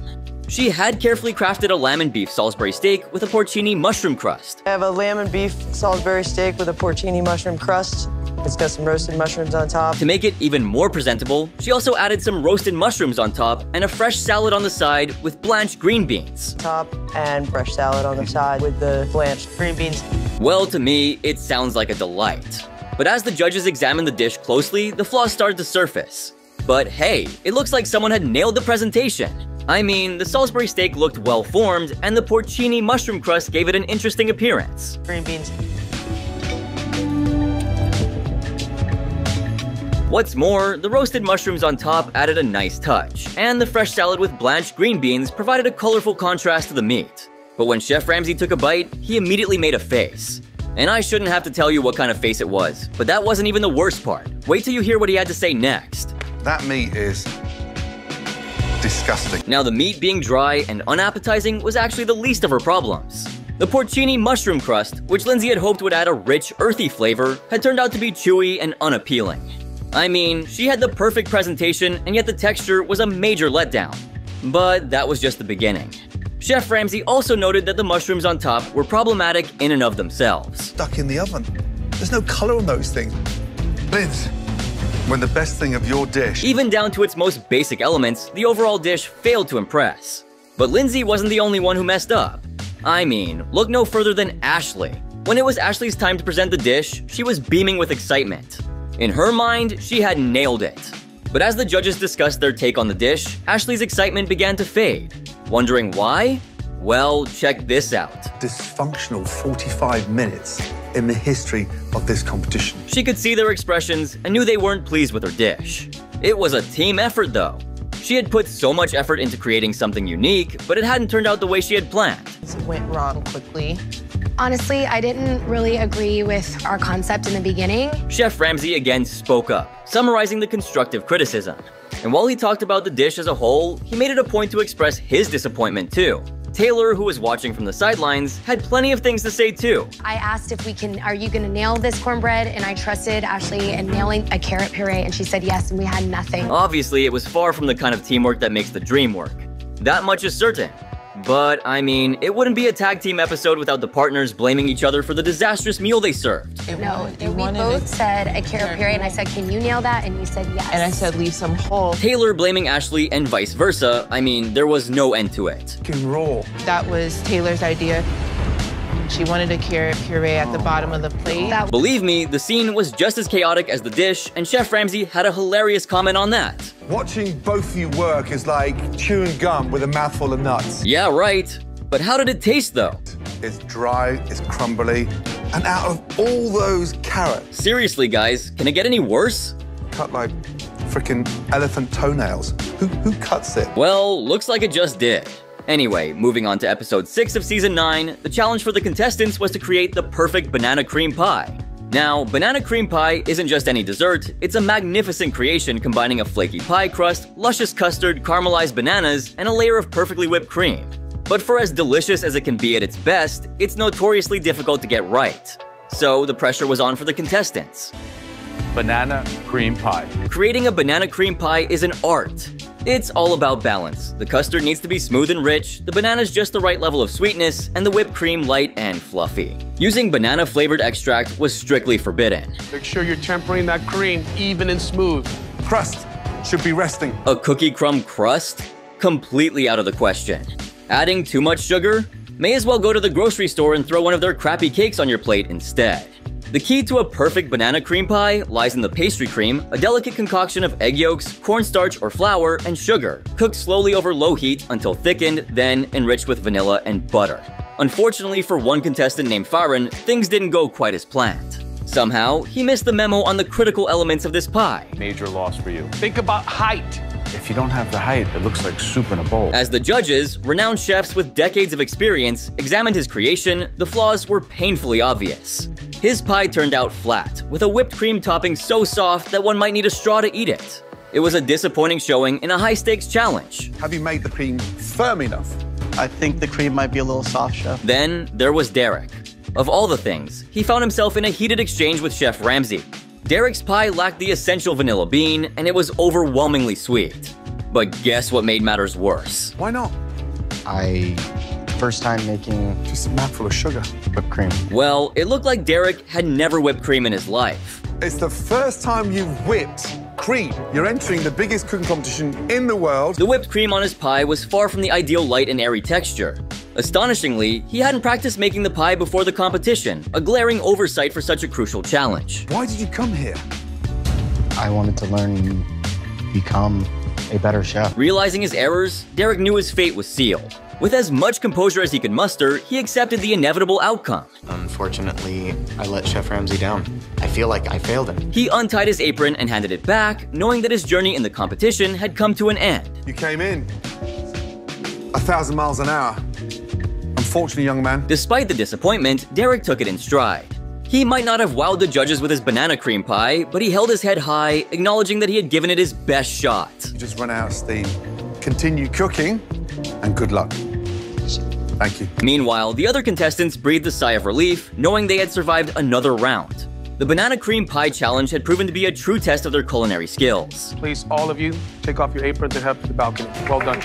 She had carefully crafted a lamb and beef Salisbury steak with a porcini mushroom crust. I have a lamb and beef Salisbury steak with a porcini mushroom crust. It's got some roasted mushrooms on top. To make it even more presentable, she also added some roasted mushrooms on top and a fresh salad on the side with blanched green beans. Top and fresh salad on the side with the blanched green beans. Well, to me, it sounds like a delight. But as the judges examined the dish closely, the flaws started to surface. But hey, it looks like someone had nailed the presentation. I mean, the Salisbury steak looked well formed, and the porcini mushroom crust gave it an interesting appearance. Green beans. What's more, the roasted mushrooms on top added a nice touch, and the fresh salad with blanched green beans provided a colorful contrast to the meat. But when Chef Ramsay took a bite, he immediately made a face. And I shouldn't have to tell you what kind of face it was, but that wasn't even the worst part. Wait till you hear what he had to say next. That meat is disgusting. Now, the meat being dry and unappetizing was actually the least of her problems. The porcini mushroom crust, which Lindsay had hoped would add a rich, earthy flavor, had turned out to be chewy and unappealing. I mean, she had the perfect presentation, and yet the texture was a major letdown. But that was just the beginning. Chef Ramsay also noted that the mushrooms on top were problematic in and of themselves. Stuck in the oven. There's no color on those things. Liz, when the best thing of your dish... Even down to its most basic elements, the overall dish failed to impress. But Lindsay wasn't the only one who messed up. I mean, look no further than Ashley. When it was Ashley's time to present the dish, she was beaming with excitement. In her mind, she had nailed it. But as the judges discussed their take on the dish, Ashley's excitement began to fade. Wondering why? Well, check this out. Dysfunctional 45 minutes in the history of this competition. She could see their expressions and knew they weren't pleased with her dish. It was a team effort though. She had put so much effort into creating something unique, but it hadn't turned out the way she had planned. It went wrong quickly. Honestly, I didn't really agree with our concept in the beginning. Chef Ramsay again spoke up, summarizing the constructive criticism. And while he talked about the dish as a whole, he made it a point to express his disappointment too. Taylor, who was watching from the sidelines, had plenty of things to say too. I asked if are you gonna nail this cornbread? And I trusted Ashley in nailing a carrot puree, and she said yes, and we had nothing. Obviously, it was far from the kind of teamwork that makes the dream work. That much is certain. But, I mean, it wouldn't be a tag team episode without the partners blaming each other for the disastrous meal they served. No, we both said a carrot puree, and I said, can you nail that? And you said yes. And I said, leave some whole. Taylor blaming Ashley and vice versa. I mean, there was no end to it. Raw. That was Taylor's idea. She wanted a carrot puree at the bottom of the plate. Believe me, the scene was just as chaotic as the dish, and Chef Ramsay had a hilarious comment on that. Watching both of you work is like chewing gum with a mouthful of nuts. Yeah, right. But how did it taste, though? It's dry, it's crumbly, and out of all those carrots... Seriously, guys, can it get any worse? Cut like freaking elephant toenails. Who cuts it? Well, looks like it just did. Anyway, moving on to episode 6 of season 9, the challenge for the contestants was to create the perfect banana cream pie. Now, banana cream pie isn't just any dessert, it's a magnificent creation combining a flaky pie crust, luscious custard, caramelized bananas, and a layer of perfectly whipped cream. But for as delicious as it can be at its best, it's notoriously difficult to get right. So the pressure was on for the contestants. Banana cream pie. Creating a banana cream pie is an art. It's all about balance. The custard needs to be smooth and rich, the banana's just the right level of sweetness, and the whipped cream light and fluffy. Using banana-flavored extract was strictly forbidden. Make sure you're tempering that cream even and smooth. Crust should be resting. A cookie crumb crust? Completely out of the question. Adding too much sugar? May as well go to the grocery store and throw one of their crappy cakes on your plate instead. The key to a perfect banana cream pie lies in the pastry cream, a delicate concoction of egg yolks, cornstarch or flour, and sugar, cooked slowly over low heat until thickened, then enriched with vanilla and butter. Unfortunately for one contestant named Farron, things didn't go quite as planned. Somehow, he missed the memo on the critical elements of this pie. Major loss for you. Think about height. If you don't have the height, it looks like soup in a bowl. As the judges, renowned chefs with decades of experience, examined his creation, the flaws were painfully obvious. His pie turned out flat, with a whipped cream topping so soft that one might need a straw to eat it. It was a disappointing showing in a high-stakes challenge. Have you made the cream firm enough? I think the cream might be a little soft, Chef. Then there was Derek. Of all the things, he found himself in a heated exchange with Chef Ramsay. Derek's pie lacked the essential vanilla bean, and it was overwhelmingly sweet. But guess what made matters worse? Why not? First time making just a mouthful of sugar. Whipped cream. Well, it looked like Derek had never whipped cream in his life. It's the first time you've whipped cream. You're entering the biggest cooking competition in the world. The whipped cream on his pie was far from the ideal light and airy texture. Astonishingly, he hadn't practiced making the pie before the competition, a glaring oversight for such a crucial challenge. Why did you come here? I wanted to learn and become a better chef. Realizing his errors, Derek knew his fate was sealed. With as much composure as he could muster, he accepted the inevitable outcome. Unfortunately, I let Chef Ramsay down. I feel like I failed him. He untied his apron and handed it back, knowing that his journey in the competition had come to an end. You came in 1,000 miles an hour. Unfortunately, young man. Despite the disappointment, Derek took it in stride. He might not have wowed the judges with his banana cream pie, but he held his head high, acknowledging that he had given it his best shot. You just run out of steam. Continue cooking, and good luck. Thank you. Meanwhile, the other contestants breathed a sigh of relief, knowing they had survived another round. The banana cream pie challenge had proven to be a true test of their culinary skills. Please, all of you, take off your aprons and head to the balcony. Well done.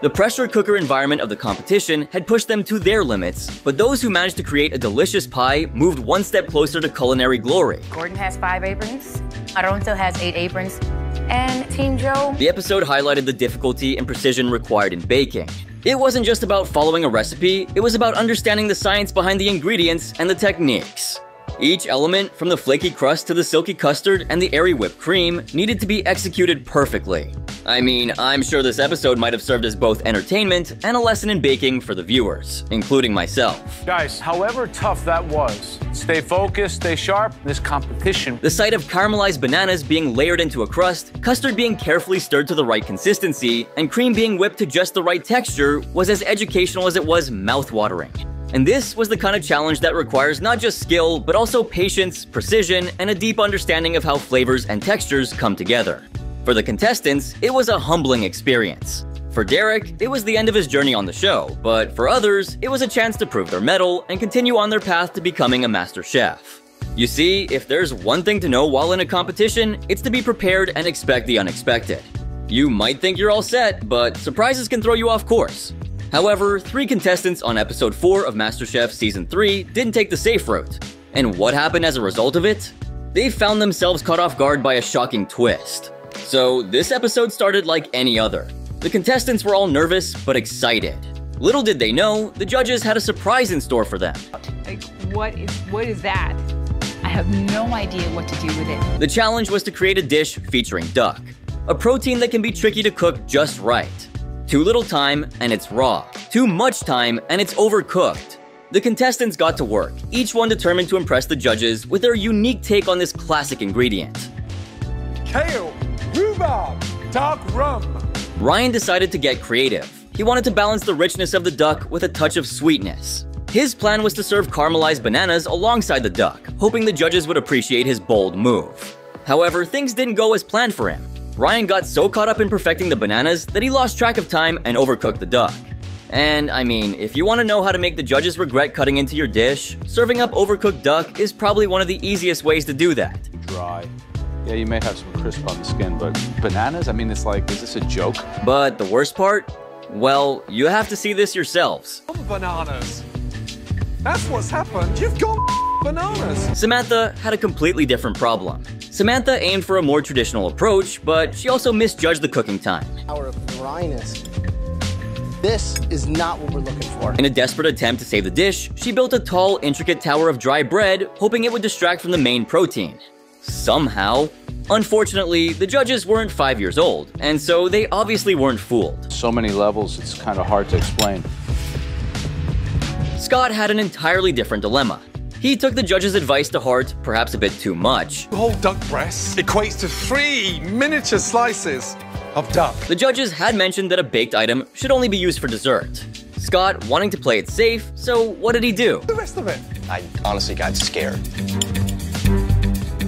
The pressure cooker environment of the competition had pushed them to their limits, but those who managed to create a delicious pie moved one step closer to culinary glory. Gordon has 5 aprons. Aronto has 8 aprons. And Team Joe. The episode highlighted the difficulty and precision required in baking. It wasn't just about following a recipe, it was about understanding the science behind the ingredients and the techniques. Each element, from the flaky crust to the silky custard and the airy whipped cream, needed to be executed perfectly. I mean, I'm sure this episode might have served as both entertainment and a lesson in baking for the viewers, including myself. Guys, however tough that was, stay focused, stay sharp, this competition. The sight of caramelized bananas being layered into a crust, custard being carefully stirred to the right consistency, and cream being whipped to just the right texture was as educational as it was mouth-watering. And this was the kind of challenge that requires not just skill, but also patience, precision, and a deep understanding of how flavors and textures come together. For the contestants, it was a humbling experience. For Derek, it was the end of his journey on the show, but for others, it was a chance to prove their mettle and continue on their path to becoming a master chef. You see, if there's one thing to know while in a competition, it's to be prepared and expect the unexpected. You might think you're all set, but surprises can throw you off course. However, 3 contestants on episode 4 of MasterChef Season 3 didn't take the safe route. And what happened as a result of it? They found themselves caught off guard by a shocking twist. So this episode started like any other. The contestants were all nervous, but excited. Little did they know, the judges had a surprise in store for them. Like, what is that? I have no idea what to do with it. The challenge was to create a dish featuring duck, a protein that can be tricky to cook just right. Too little time, and it's raw. Too much time, and it's overcooked. The contestants got to work, each one determined to impress the judges with their unique take on this classic ingredient. Kale, rhubarb, dark rum. Ryan decided to get creative. He wanted to balance the richness of the duck with a touch of sweetness. His plan was to serve caramelized bananas alongside the duck, hoping the judges would appreciate his bold move. However, things didn't go as planned for him. Ryan got so caught up in perfecting the bananas that he lost track of time and overcooked the duck. And I mean, if you want to know how to make the judges regret cutting into your dish, serving up overcooked duck is probably one of the easiest ways to do that. Dry. Yeah, you may have some crisp on the skin, but bananas? I mean, it's like, is this a joke? But the worst part? Well, you have to see this yourselves. Bananas. That's what's happened. You've gone bananas. Samantha had a completely different problem. Samantha aimed for a more traditional approach, but she also misjudged the cooking time. Hour of dryness. This is not what we're looking for. In a desperate attempt to save the dish, she built a tall, intricate tower of dry bread, hoping it would distract from the main protein. Somehow. Unfortunately, the judges weren't 5 years old, and so they obviously weren't fooled. So many levels, it's kind of hard to explain. Scott had an entirely different dilemma. He took the judge's advice to heart, perhaps a bit too much. The whole duck breast equates to 3 miniature slices of duck. The judges had mentioned that a baked item should only be used for dessert. Scott wanting to play it safe, so what did he do? The rest of it. I honestly got scared.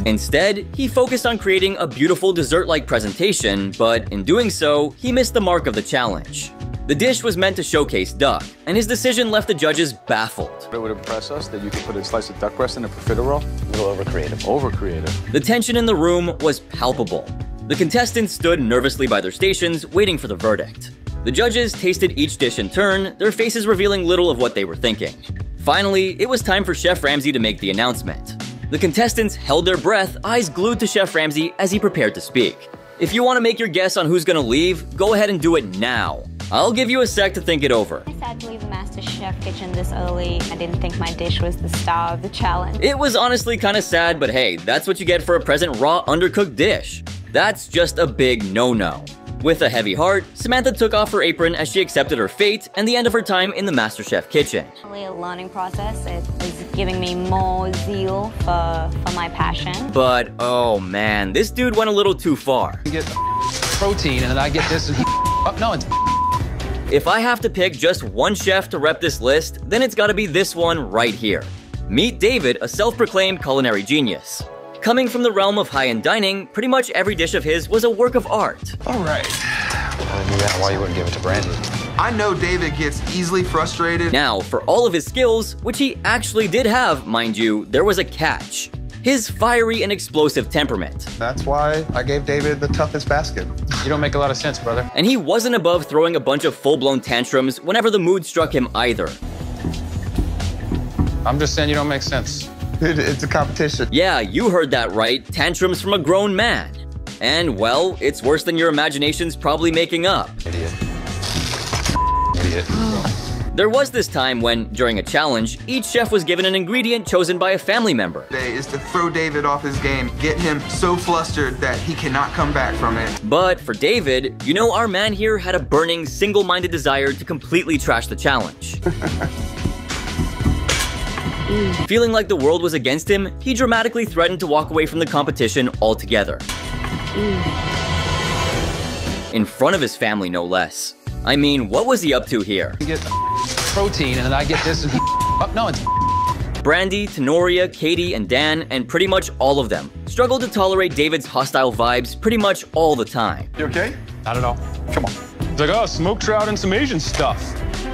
Instead, he focused on creating a beautiful dessert-like presentation, but in doing so, he missed the mark of the challenge. The dish was meant to showcase duck, and his decision left the judges baffled. It would impress us that you could put a slice of duck breast in a profiterole? A little over-creative. Over-creative. The tension in the room was palpable. The contestants stood nervously by their stations, waiting for the verdict. The judges tasted each dish in turn, their faces revealing little of what they were thinking. Finally, it was time for Chef Ramsay to make the announcement. The contestants held their breath, eyes glued to Chef Ramsay as he prepared to speak. If you want to make your guess on who's gonna leave, go ahead and do it now. I'll give you a sec to think it over. I sad to leave the MasterChef kitchen this early. I didn't think my dish was the star of the challenge. It was honestly kinda sad, but hey, that's what you get for a present raw, undercooked dish. That's just a big no-no. With a heavy heart, Samantha took off her apron as she accepted her fate and the end of her time in the MasterChef kitchen. It's a learning process. It is giving me more zeal for my passion. But oh man, this dude went a little too far. You get protein and then I get this and no, it's If I have to pick just one chef to rep this list, then it's gotta be this one right here. Meet David, a self-proclaimed culinary genius. Coming from the realm of high-end dining, pretty much every dish of his was a work of art. All right. I knew that why you wouldn't give it to Brandy. I know David gets easily frustrated. Now, for all of his skills, which he actually did have, mind you, there was a catch. His fiery and explosive temperament. That's why I gave David the toughest basket. You don't make a lot of sense, brother. And he wasn't above throwing a bunch of full-blown tantrums whenever the mood struck him either. I'm just saying you don't make sense. It's a competition. Yeah, you heard that right. Tantrums from a grown man. And, well, it's worse than your imagination's probably making up. Idiot. There was this time when, during a challenge, each chef was given an ingredient chosen by a family member. Is to throw David off his game, get him so flustered that he cannot come back from it. But for David, you know our man here had a burning, single-minded desire to completely trash the challenge. Feeling like the world was against him, he dramatically threatened to walk away from the competition altogether. In front of his family, no less. I mean, what was he up to here? You get protein and then I get this and no, it's Brandy, Tenoria, Katie, and Dan, and pretty much all of them, struggled to tolerate David's hostile vibes pretty much all the time. You okay? Not at all. Come on. It's like, oh, smoked trout and some Asian stuff.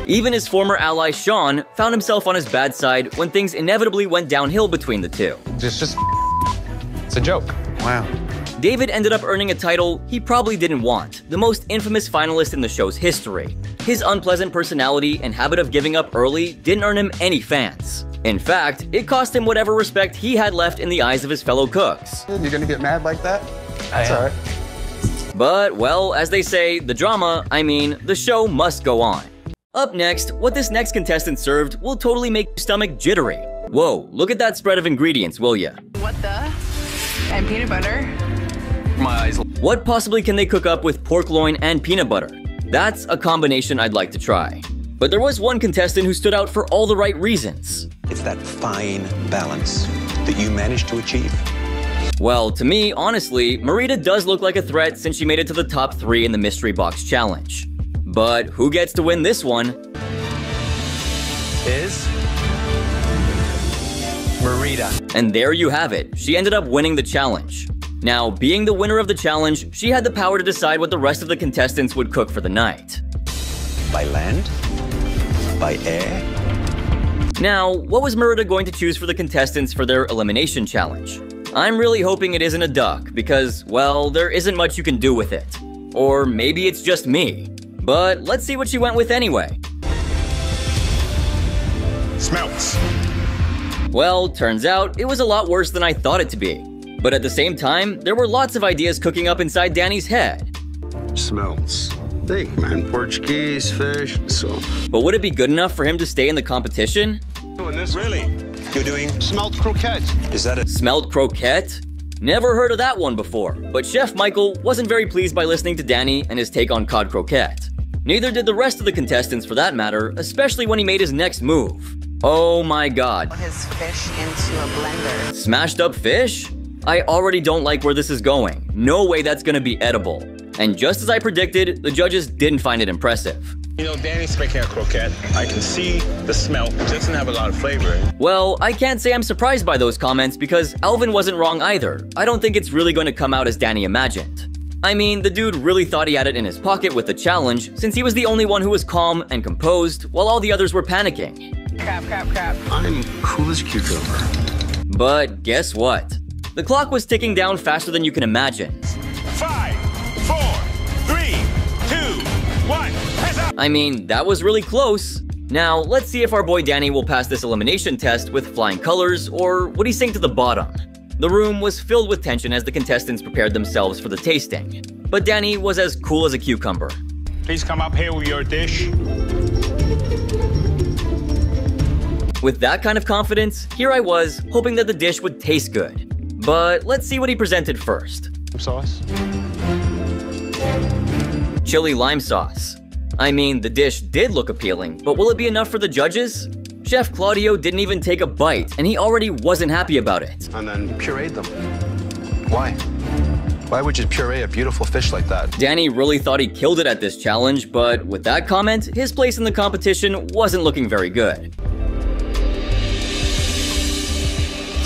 Even his former ally Sean found himself on his bad side when things inevitably went downhill between the two. It's a joke. Wow. David ended up earning a title he probably didn't want, the most infamous finalist in the show's history. His unpleasant personality and habit of giving up early didn't earn him any fans. In fact, it cost him whatever respect he had left in the eyes of his fellow cooks. You're gonna get mad like that? That's all right. But, well, as they say, the drama, the show must go on. Up next, what this next contestant served will totally make your stomach jittery. Whoa, look at that spread of ingredients, will ya? What the? And peanut butter. My eyes. What possibly can they cook up with pork loin and peanut butter? That's a combination I'd like to try. But there was one contestant who stood out for all the right reasons. It's that fine balance that you managed to achieve. Well, to me, honestly, Marita does look like a threat since she made it to the top 3 in the Mystery Box Challenge. But who gets to win this one? Is Marita. And there you have it. She ended up winning the challenge. Now, being the winner of the challenge, she had the power to decide what the rest of the contestants would cook for the night. By land by air? Now, what was Merida going to choose for the contestants for their elimination challenge? I'm really hoping it isn't a duck because, well, there isn't much you can do with it. Or maybe it's just me. But let's see what she went with anyway. Smelts. Well, turns out it was a lot worse than I thought it to be. But at the same time, there were lots of ideas cooking up inside Danny's head. Smelts. Think, man. Portuguese, fish, so. But would it be good enough for him to stay in the competition? Doing this? Really? You're doing Smelt croquette. Is that a smelt croquette? Never heard of that one before, but Chef Michael wasn't very pleased by listening to Danny and his take on cod croquette. Neither did the rest of the contestants for that matter, especially when he made his next move. Oh my god. Put his fish into a blender. Smashed up fish? I already don't like where this is going. No way that's gonna be edible. And just as I predicted, the judges didn't find it impressive. You know, Danny's making a croquette. I can see the smell. It doesn't have a lot of flavor. Well, I can't say I'm surprised by those comments because Alvin wasn't wrong either. I don't think it's really going to come out as Danny imagined. I mean, the dude really thought he had it in his pocket with the challenge since he was the only one who was calm and composed while all the others were panicking. Crap. I'm cool as cucumber. But guess what? The clock was ticking down faster than you can imagine. 5, 4, 3, 2, 1. Heads up! I mean, that was really close. Now, let's see if our boy Danny will pass this elimination test with flying colors, or would he sink to the bottom? The room was filled with tension as the contestants prepared themselves for the tasting. But Danny was as cool as a cucumber. Please come up here with your dish. With that kind of confidence, here I was, hoping that the dish would taste good. But let's see what he presented first. Sauce. Chili lime sauce. I mean, the dish did look appealing, but will it be enough for the judges? Chef Claudio didn't even take a bite, and he already wasn't happy about it. And then pureed them. Why? Why would you puree a beautiful fish like that? Danny really thought he killed it at this challenge, but with that comment, his place in the competition wasn't looking very good.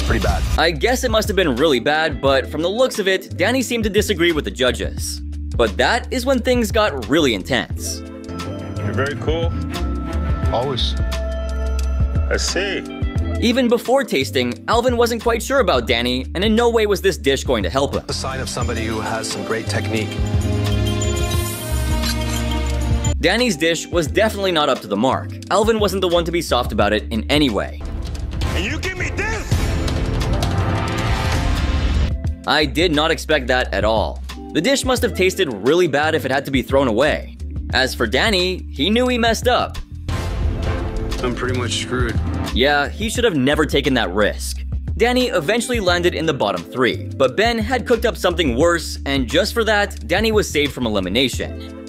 Pretty bad. I guess it must have been really bad, but from the looks of it, Danny seemed to disagree with the judges. But that is when things got really intense. You're very cool. Always. I see. Even before tasting, Alvin wasn't quite sure about Danny, and in no way was this dish going to help him. A sign of somebody who has some great technique. Danny's dish was definitely not up to the mark. Alvin wasn't the one to be soft about it in any way. And you give me this? I did not expect that at all. The dish must have tasted really bad if it had to be thrown away. As for Danny, he knew he messed up. I'm pretty much screwed. Yeah, he should have never taken that risk. Danny eventually landed in the bottom 3, but Ben had cooked up something worse, and just for that, Danny was saved from elimination.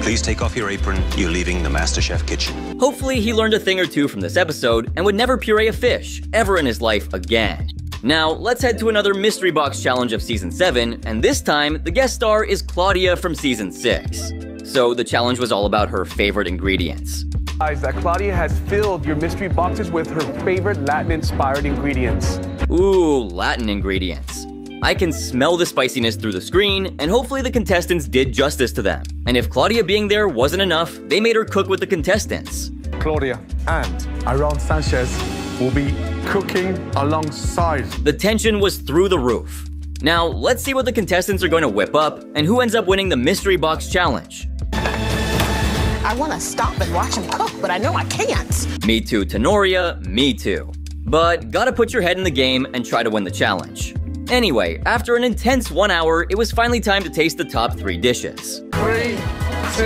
Please take off your apron. You're leaving the MasterChef kitchen. Hopefully he learned a thing or two from this episode and would never puree a fish ever in his life again. Now, let's head to another mystery box challenge of season 7, and this time, the guest star is Claudia from season 6. So the challenge was all about her favorite ingredients. That Claudia has filled your mystery boxes with her favorite Latin-inspired ingredients. Ooh, Latin ingredients. I can smell the spiciness through the screen, and hopefully the contestants did justice to them. And if Claudia being there wasn't enough, they made her cook with the contestants. Claudia and Aaron Sanchez will be cooking alongside. The tension was through the roof. Now, let's see what the contestants are going to whip up, and who ends up winning the mystery box challenge. I want to stop and watch him cook, but I know I can't. Me too, Tenoria, me too. But gotta put your head in the game and try to win the challenge. Anyway, after an intense 1 hour, it was finally time to taste the top 3 dishes. 3, 2,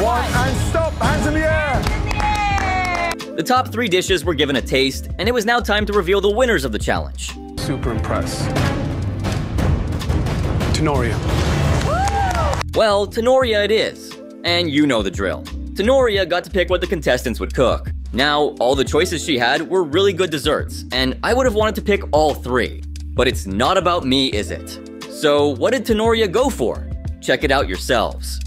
1, and stop! Hands in the air! The top 3 dishes were given a taste, and it was now time to reveal the winners of the challenge. Super impressed. Tenoria. Well, Tenoria it is. And you know the drill. Tenoria got to pick what the contestants would cook. Now, all the choices she had were really good desserts, and I would have wanted to pick all 3. But it's not about me, is it? So what did Tenoria go for? Check it out yourselves.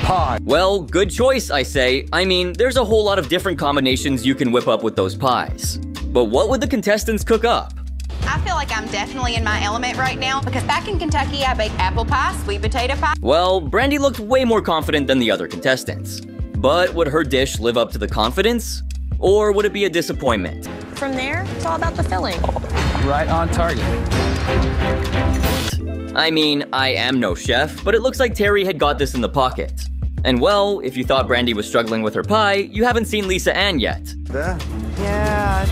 Pie. Well, good choice, I say. I mean, there's a whole lot of different combinations you can whip up with those pies. But what would the contestants cook up? I feel like I'm definitely in my element right now because back in Kentucky, I bake apple pie, sweet potato pie. Well, Brandy looked way more confident than the other contestants. But would her dish live up to the confidence? Or would it be a disappointment? From there, it's all about the filling. Right on target. I mean, I am no chef, but it looks like Terry had got this in the pocket. And well, if you thought Brandy was struggling with her pie, you haven't seen Lisa Ann yet. There? Yeah.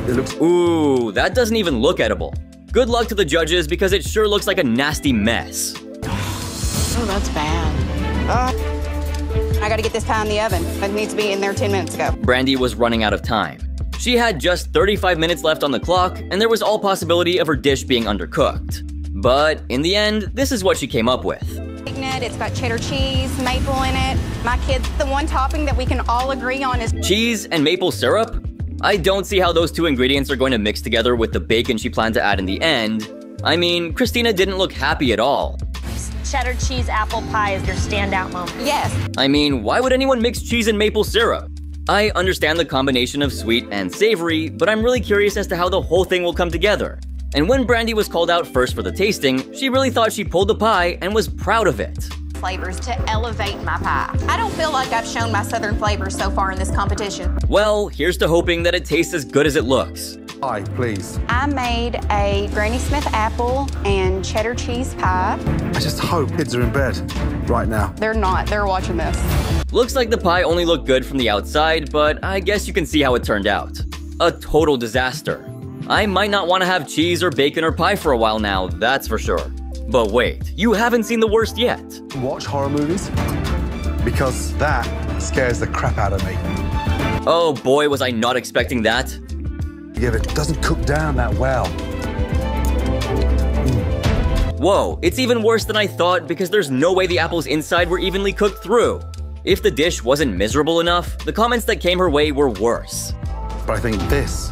It looks... Ooh, that doesn't even look edible. Good luck to the judges because it sure looks like a nasty mess. Oh, that's bad. I gotta get this pie in the oven. It needs to be in there 10 minutes ago. Brandy was running out of time. She had just 35 minutes left on the clock, and there was all possibility of her dish being undercooked. But in the end, this is what she came up with. It's got cheddar cheese, maple in it. My kids, the one topping that we can all agree on is cheese and maple syrup? I don't see how those two ingredients are going to mix together with the bacon she planned to add in the end. I mean, Christina didn't look happy at all. Cheddar cheese apple pie is your standout moment. Yes. I mean, why would anyone mix cheese and maple syrup? I understand the combination of sweet and savory, but I'm really curious as to how the whole thing will come together. And when Brandy was called out first for the tasting, she really thought she pulled the pie and was proud of it. Flavors to elevate my pie. I don't feel like I've shown my southern flavors so far in this competition. Well, here's to hoping that it tastes as good as it looks. Pie, please. I made a Granny Smith apple and cheddar cheese pie. I just hope kids are in bed right now. They're not. They're watching this. Looks like the pie only looked good from the outside, but I guess you can see how it turned out. A total disaster. I might not want to have cheese or bacon or pie for a while now, that's for sure. But wait, you haven't seen the worst yet. Watch horror movies? Because that scares the crap out of me. Oh boy, was I not expecting that. Yeah, it doesn't cook down that well. Whoa, it's even worse than I thought because there's no way the apples inside were evenly cooked through. If the dish wasn't miserable enough, the comments that came her way were worse. But I think this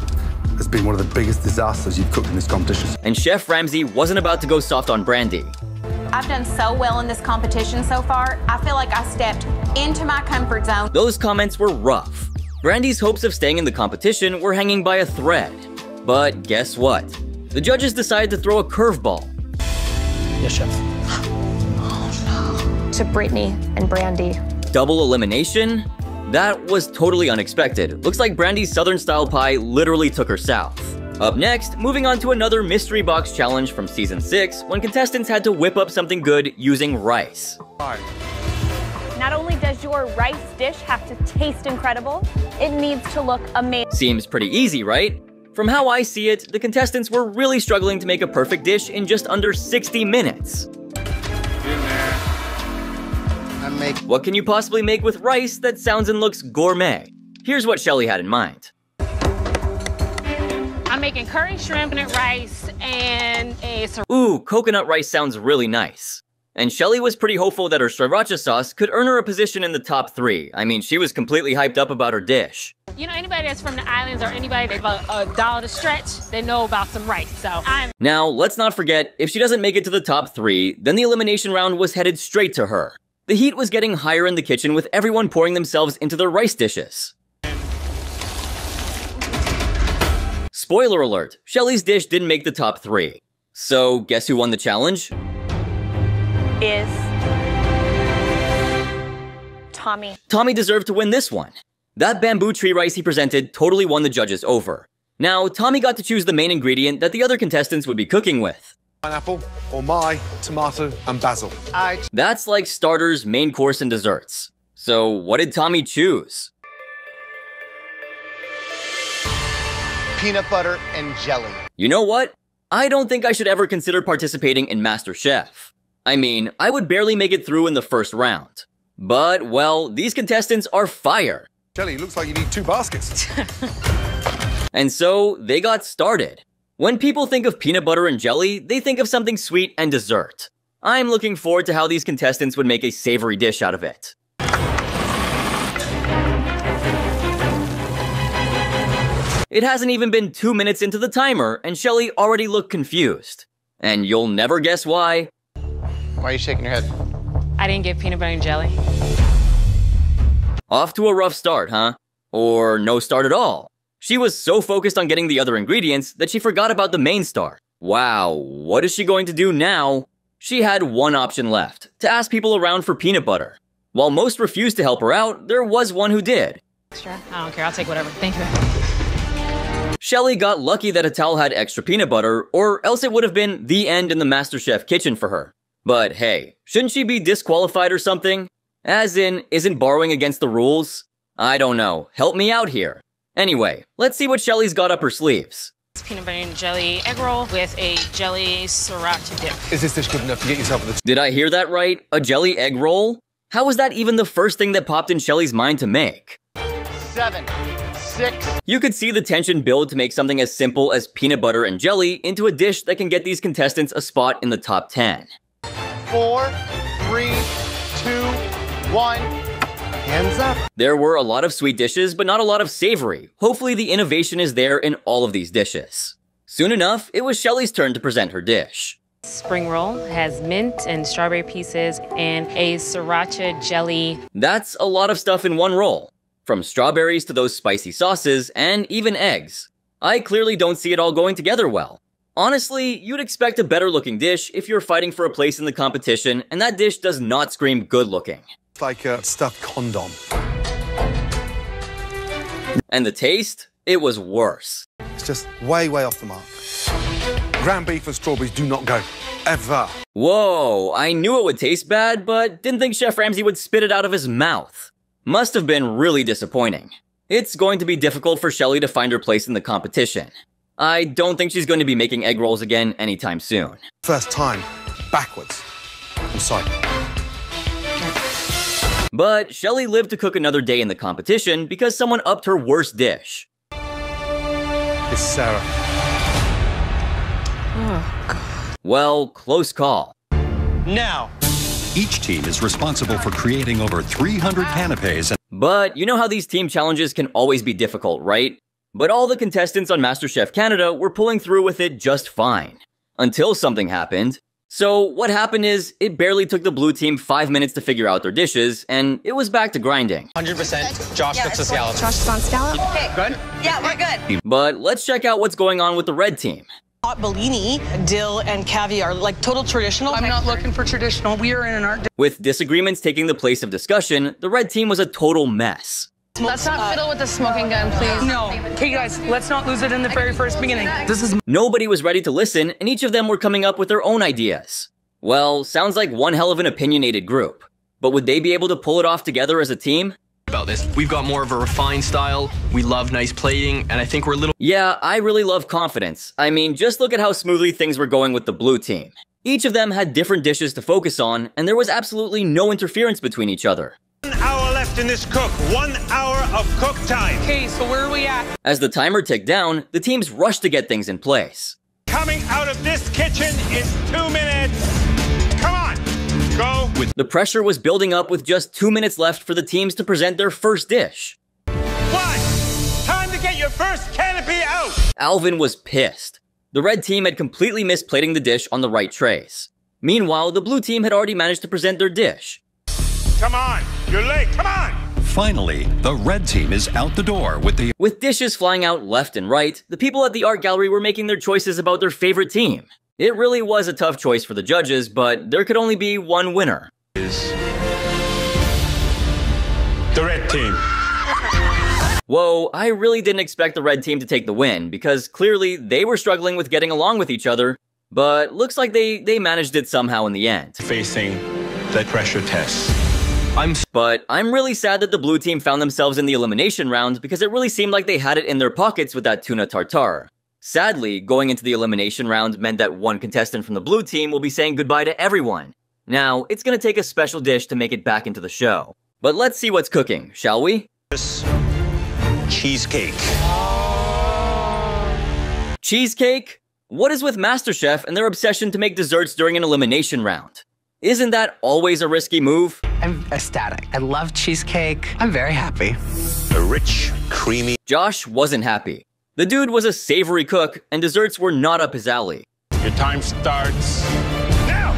has been one of the biggest disasters you've cooked in this competition. And Chef Ramsay wasn't about to go soft on Brandy. I've done so well in this competition so far, I feel like I stepped into my comfort zone. Those comments were rough. Brandy's hopes of staying in the competition were hanging by a thread. But guess what? The judges decided to throw a curveball. Yes, Chef. Oh no. To Brittany and Brandy. Double elimination? That was totally unexpected. Looks like Brandy's Southern-style pie literally took her south. Up next, moving on to another mystery box challenge from Season 6, when contestants had to whip up something good using rice. Not only does your rice dish have to taste incredible, it needs to look amazing. Seems pretty easy, right? From how I see it, the contestants were really struggling to make a perfect dish in just under 60 minutes. What can you possibly make with rice that sounds and looks gourmet? Here's what Shelly had in mind. I'm making curry shrimp and rice and a... Ooh, coconut rice sounds really nice. And Shelly was pretty hopeful that her sriracha sauce could earn her a position in the top 3. I mean, she was completely hyped up about her dish. You know, anybody that's from the islands or anybody that's a dollar to stretch, they know about some rice, so Now, let's not forget, if she doesn't make it to the top 3, then the elimination round was headed straight to her. The heat was getting higher in the kitchen with everyone pouring themselves into their rice dishes. Spoiler alert, Shelly's dish didn't make the top 3. So, guess who won the challenge? is Tommy. Tommy deserved to win this one. That bamboo tree rice he presented totally won the judges over. Now, Tommy got to choose the main ingredient that the other contestants would be cooking with. Pineapple, or my tomato and basil. That's like starters, main course, and desserts. So, what did Tommy choose? Peanut butter and jelly. You know what? I don't think I should ever consider participating in MasterChef. I mean, I would barely make it through in the first round. But, well, these contestants are fire. Jelly, looks like you need 2 baskets. And so, they got started. When people think of peanut butter and jelly, they think of something sweet and dessert. I'm looking forward to how these contestants would make a savory dish out of it. It hasn't even been 2 minutes into the timer, and Shelly already looked confused. And you'll never guess why. Why are you shaking your head? I didn't get peanut butter and jelly. Off to a rough start, huh? Or no start at all. She was so focused on getting the other ingredients that she forgot about the main star. Wow, what is she going to do now? She had one option left, to ask people around for peanut butter. While most refused to help her out, there was one who did. Extra? I don't care, I'll take whatever. Thank you. Shelly got lucky that a towel had extra peanut butter, or else it would have been the end in the MasterChef kitchen for her. But hey, shouldn't she be disqualified or something? As in, isn't borrowing against the rules? I don't know, help me out here. Anyway, let's see what Shelly's got up her sleeves. Peanut butter and jelly egg roll with a jelly sriracha dip. Is this dish good enough to get yourself the... Did I hear that right? A jelly egg roll? How was that even the first thing that popped in Shelly's mind to make? 7, 6. You could see the tension build to make something as simple as peanut butter and jelly into a dish that can get these contestants a spot in the top 10. 4, 3, 2, 1. Hands up. There were a lot of sweet dishes, but not a lot of savory. Hopefully the innovation is there in all of these dishes. Soon enough, it was Shelly's turn to present her dish. Spring roll has mint and strawberry pieces and a sriracha jelly. That's a lot of stuff in one roll. From strawberries to those spicy sauces and even eggs. I clearly don't see it all going together well. Honestly, you'd expect a better looking dish if you're fighting for a place in the competition, and that dish does not scream good looking. It's like a stuffed condom. And the taste? It was worse. It's just way off the mark. Ground beef and strawberries do not go. Ever. Whoa, I knew it would taste bad, but didn't think Chef Ramsay would spit it out of his mouth. Must have been really disappointing. It's going to be difficult for Shelly to find her place in the competition. I don't think she's going to be making egg rolls again anytime soon. First time, backwards. I'm sorry. But Shelly lived to cook another day in the competition because someone upped her worst dish. It's Sarah. Oh, God. Well, close call. Now, each team is responsible for creating over 300 canapes. But you know how these team challenges can always be difficult, right? But all the contestants on MasterChef Canada were pulling through with it just fine. Until something happened. So what happened is, it barely took the blue team 5 minutes to figure out their dishes, and it was back to grinding. 100% Josh cooks the scallops. Josh is on scallop. Okay, good? Yeah, we're good. But let's check out what's going on with the red team. Hot Bellini, dill, and caviar, like total traditional. I'm not looking for traditional. We are in an art. With disagreements taking the place of discussion, the red team was a total mess. Let's not fiddle with the smoking gun, please. No. Okay, guys, let's not lose it in the very first beginning. Nobody was ready to listen, and each of them were coming up with their own ideas. Well, sounds like one hell of an opinionated group. But would they be able to pull it off together as a team? About this. We've got more of a refined style, we love nice plating, and I think we're a little... Yeah, I really love confidence. I mean, just look at how smoothly things were going with the blue team. Each of them had different dishes to focus on, and there was absolutely no interference between each other. 1 hour left in this cook. 1 hour of cook time. Okay, so where are we at? As the timer ticked down, the teams rushed to get things in place. Coming out of this kitchen in 2 minutes. Come on, go. The pressure was building up with just 2 minutes left for the teams to present their first dish. 1. Time to get your first canopy out. Alvin was pissed. The red team had completely missed plating the dish on the right trays. Meanwhile, the blue team had already managed to present their dish. Come on, you're late, come on! Finally, the red team is out the door with dishes flying out left and right, the people at the art gallery were making their choices about their favorite team. It really was a tough choice for the judges, but there could only be one winner. Is the red team. Whoa, I really didn't expect the red team to take the win, because clearly they were struggling with getting along with each other, but looks like they managed it somehow in the end. Facing the pressure test. But I'm really sad that the blue team found themselves in the elimination round because it really seemed like they had it in their pockets with that tuna tartare. Sadly, going into the elimination round meant that one contestant from the blue team will be saying goodbye to everyone. Now, it's gonna take a special dish to make it back into the show. But let's see what's cooking, shall we? Cheesecake. Cheesecake? What is with MasterChef and their obsession to make desserts during an elimination round? Isn't that always a risky move? I'm ecstatic. I love cheesecake. I'm very happy. A rich, creamy... Josh wasn't happy. The dude was a savory cook, and desserts were not up his alley. Your time starts now!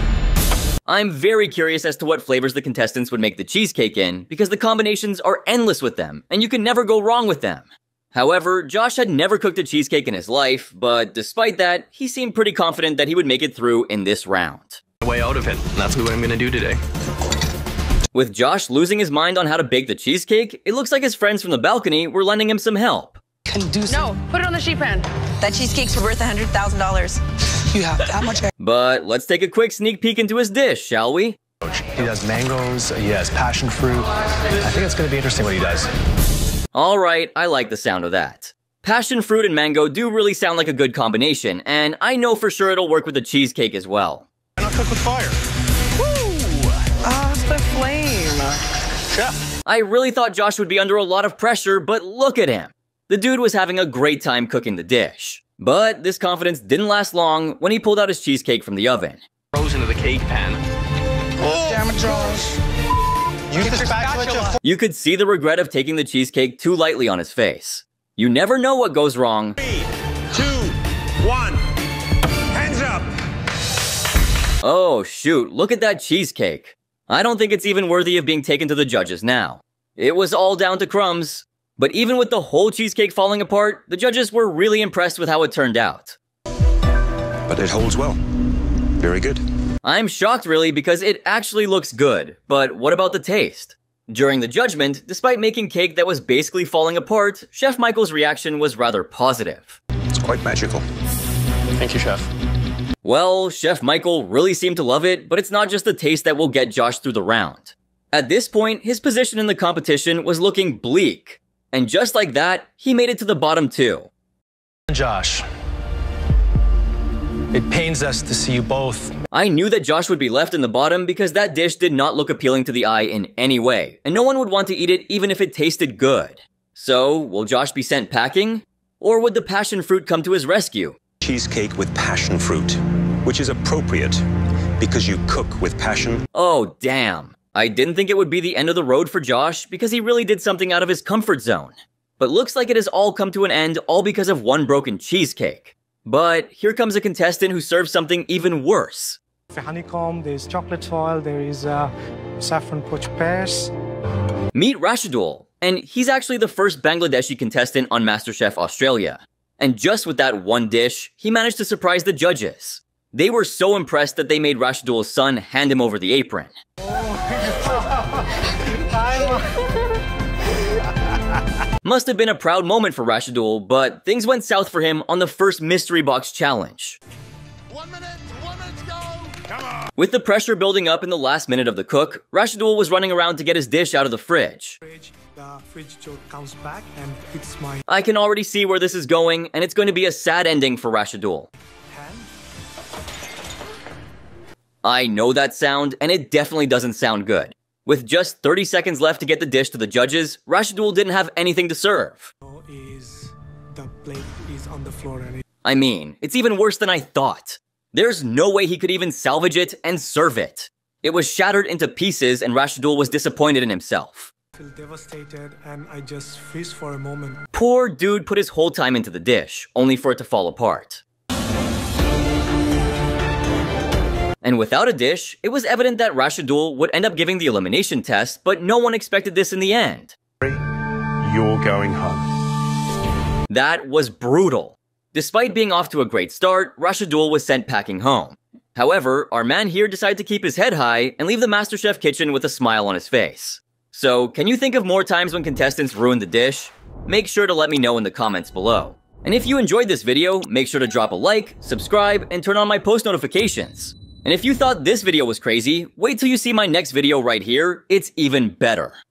I'm very curious as to what flavors the contestants would make the cheesecake in, because the combinations are endless with them, and you can never go wrong with them. However, Josh had never cooked a cheesecake in his life, but despite that, he seemed pretty confident that he would make it through in this round. Way out of it. That's what I'm gonna do today. With Josh losing his mind on how to bake the cheesecake, it looks like his friends from the balcony were lending him some help. No, put it on the sheet pan. That cheesecake's worth $100,000. You have that much. But let's take a quick sneak peek into his dish, shall we? He does mangoes, he has passion fruit. I think it's going to be interesting what he does. Alright, I like the sound of that. Passion fruit and mango do really sound like a good combination, and I know for sure it'll work with the cheesecake as well. And I'll cook with fire. Woo! Ah, the flame. Chef. I really thought Josh would be under a lot of pressure, but look at him. The dude was having a great time cooking the dish. But this confidence didn't last long when he pulled out his cheesecake from the oven. Rose into the cake pan. Oh, damn it, Josh. Use the spatula. You could see the regret of taking the cheesecake too lightly on his face. You never know what goes wrong. 3, 2, 1. Hands up. Oh shoot, look at that cheesecake. I don't think it's even worthy of being taken to the judges now. It was all down to crumbs. But even with the whole cheesecake falling apart, the judges were really impressed with how it turned out. But it holds well. Very good. I'm shocked really because it actually looks good, but what about the taste? During the judgment, despite making cake that was basically falling apart, Chef Michael's reaction was rather positive. It's quite magical. Thank you, Chef. Well, Chef Michael really seemed to love it, but it's not just the taste that will get Josh through the round. At this point, his position in the competition was looking bleak. And just like that, he made it to the bottom two. Josh, it pains us to see you both. I knew that Josh would be left in the bottom because that dish did not look appealing to the eye in any way, and no one would want to eat it even if it tasted good. So, will Josh be sent packing? Or would the passion fruit come to his rescue? Cheesecake with passion fruit, which is appropriate because you cook with passion. Oh, damn. I didn't think it would be the end of the road for Josh because he really did something out of his comfort zone. But looks like it has all come to an end all because of one broken cheesecake. But here comes a contestant who serves something even worse. For honeycomb, there's chocolate foil, there is saffron poached pears. Meet Rashidul, and he's actually the first Bangladeshi contestant on MasterChef Australia. And just with that one dish, he managed to surprise the judges. They were so impressed that they made Rashidul's son hand him over the apron. Must have been a proud moment for Rashidul, but things went south for him on the first mystery box challenge. 1 minute, go! Come on! With the pressure building up in the last minute of the cook, Rashidul was running around to get his dish out of the fridge. The fridge door comes back and hits my... I can already see where this is going, and it's going to be a sad ending for Rashidul. I know that sound, and it definitely doesn't sound good. With just 30 seconds left to get the dish to the judges, Rashidul didn't have anything to serve. The plate is on the floor and I mean, it's even worse than I thought. There's no way he could even salvage it and serve it. It was shattered into pieces and Rashidul was disappointed in himself. I feel devastated and I just freeze for a moment. Poor dude put his whole time into the dish, only for it to fall apart. And without a dish, it was evident that Rashidul would end up giving the elimination test, but no one expected this in the end. You're going home. That was brutal. Despite being off to a great start, Rashidul was sent packing home. However, our man here decided to keep his head high and leave the MasterChef kitchen with a smile on his face. So, can you think of more times when contestants ruined the dish? Make sure to let me know in the comments below. And if you enjoyed this video, make sure to drop a like, subscribe, and turn on my post notifications. And if you thought this video was crazy, wait till you see my next video right here, it's even better.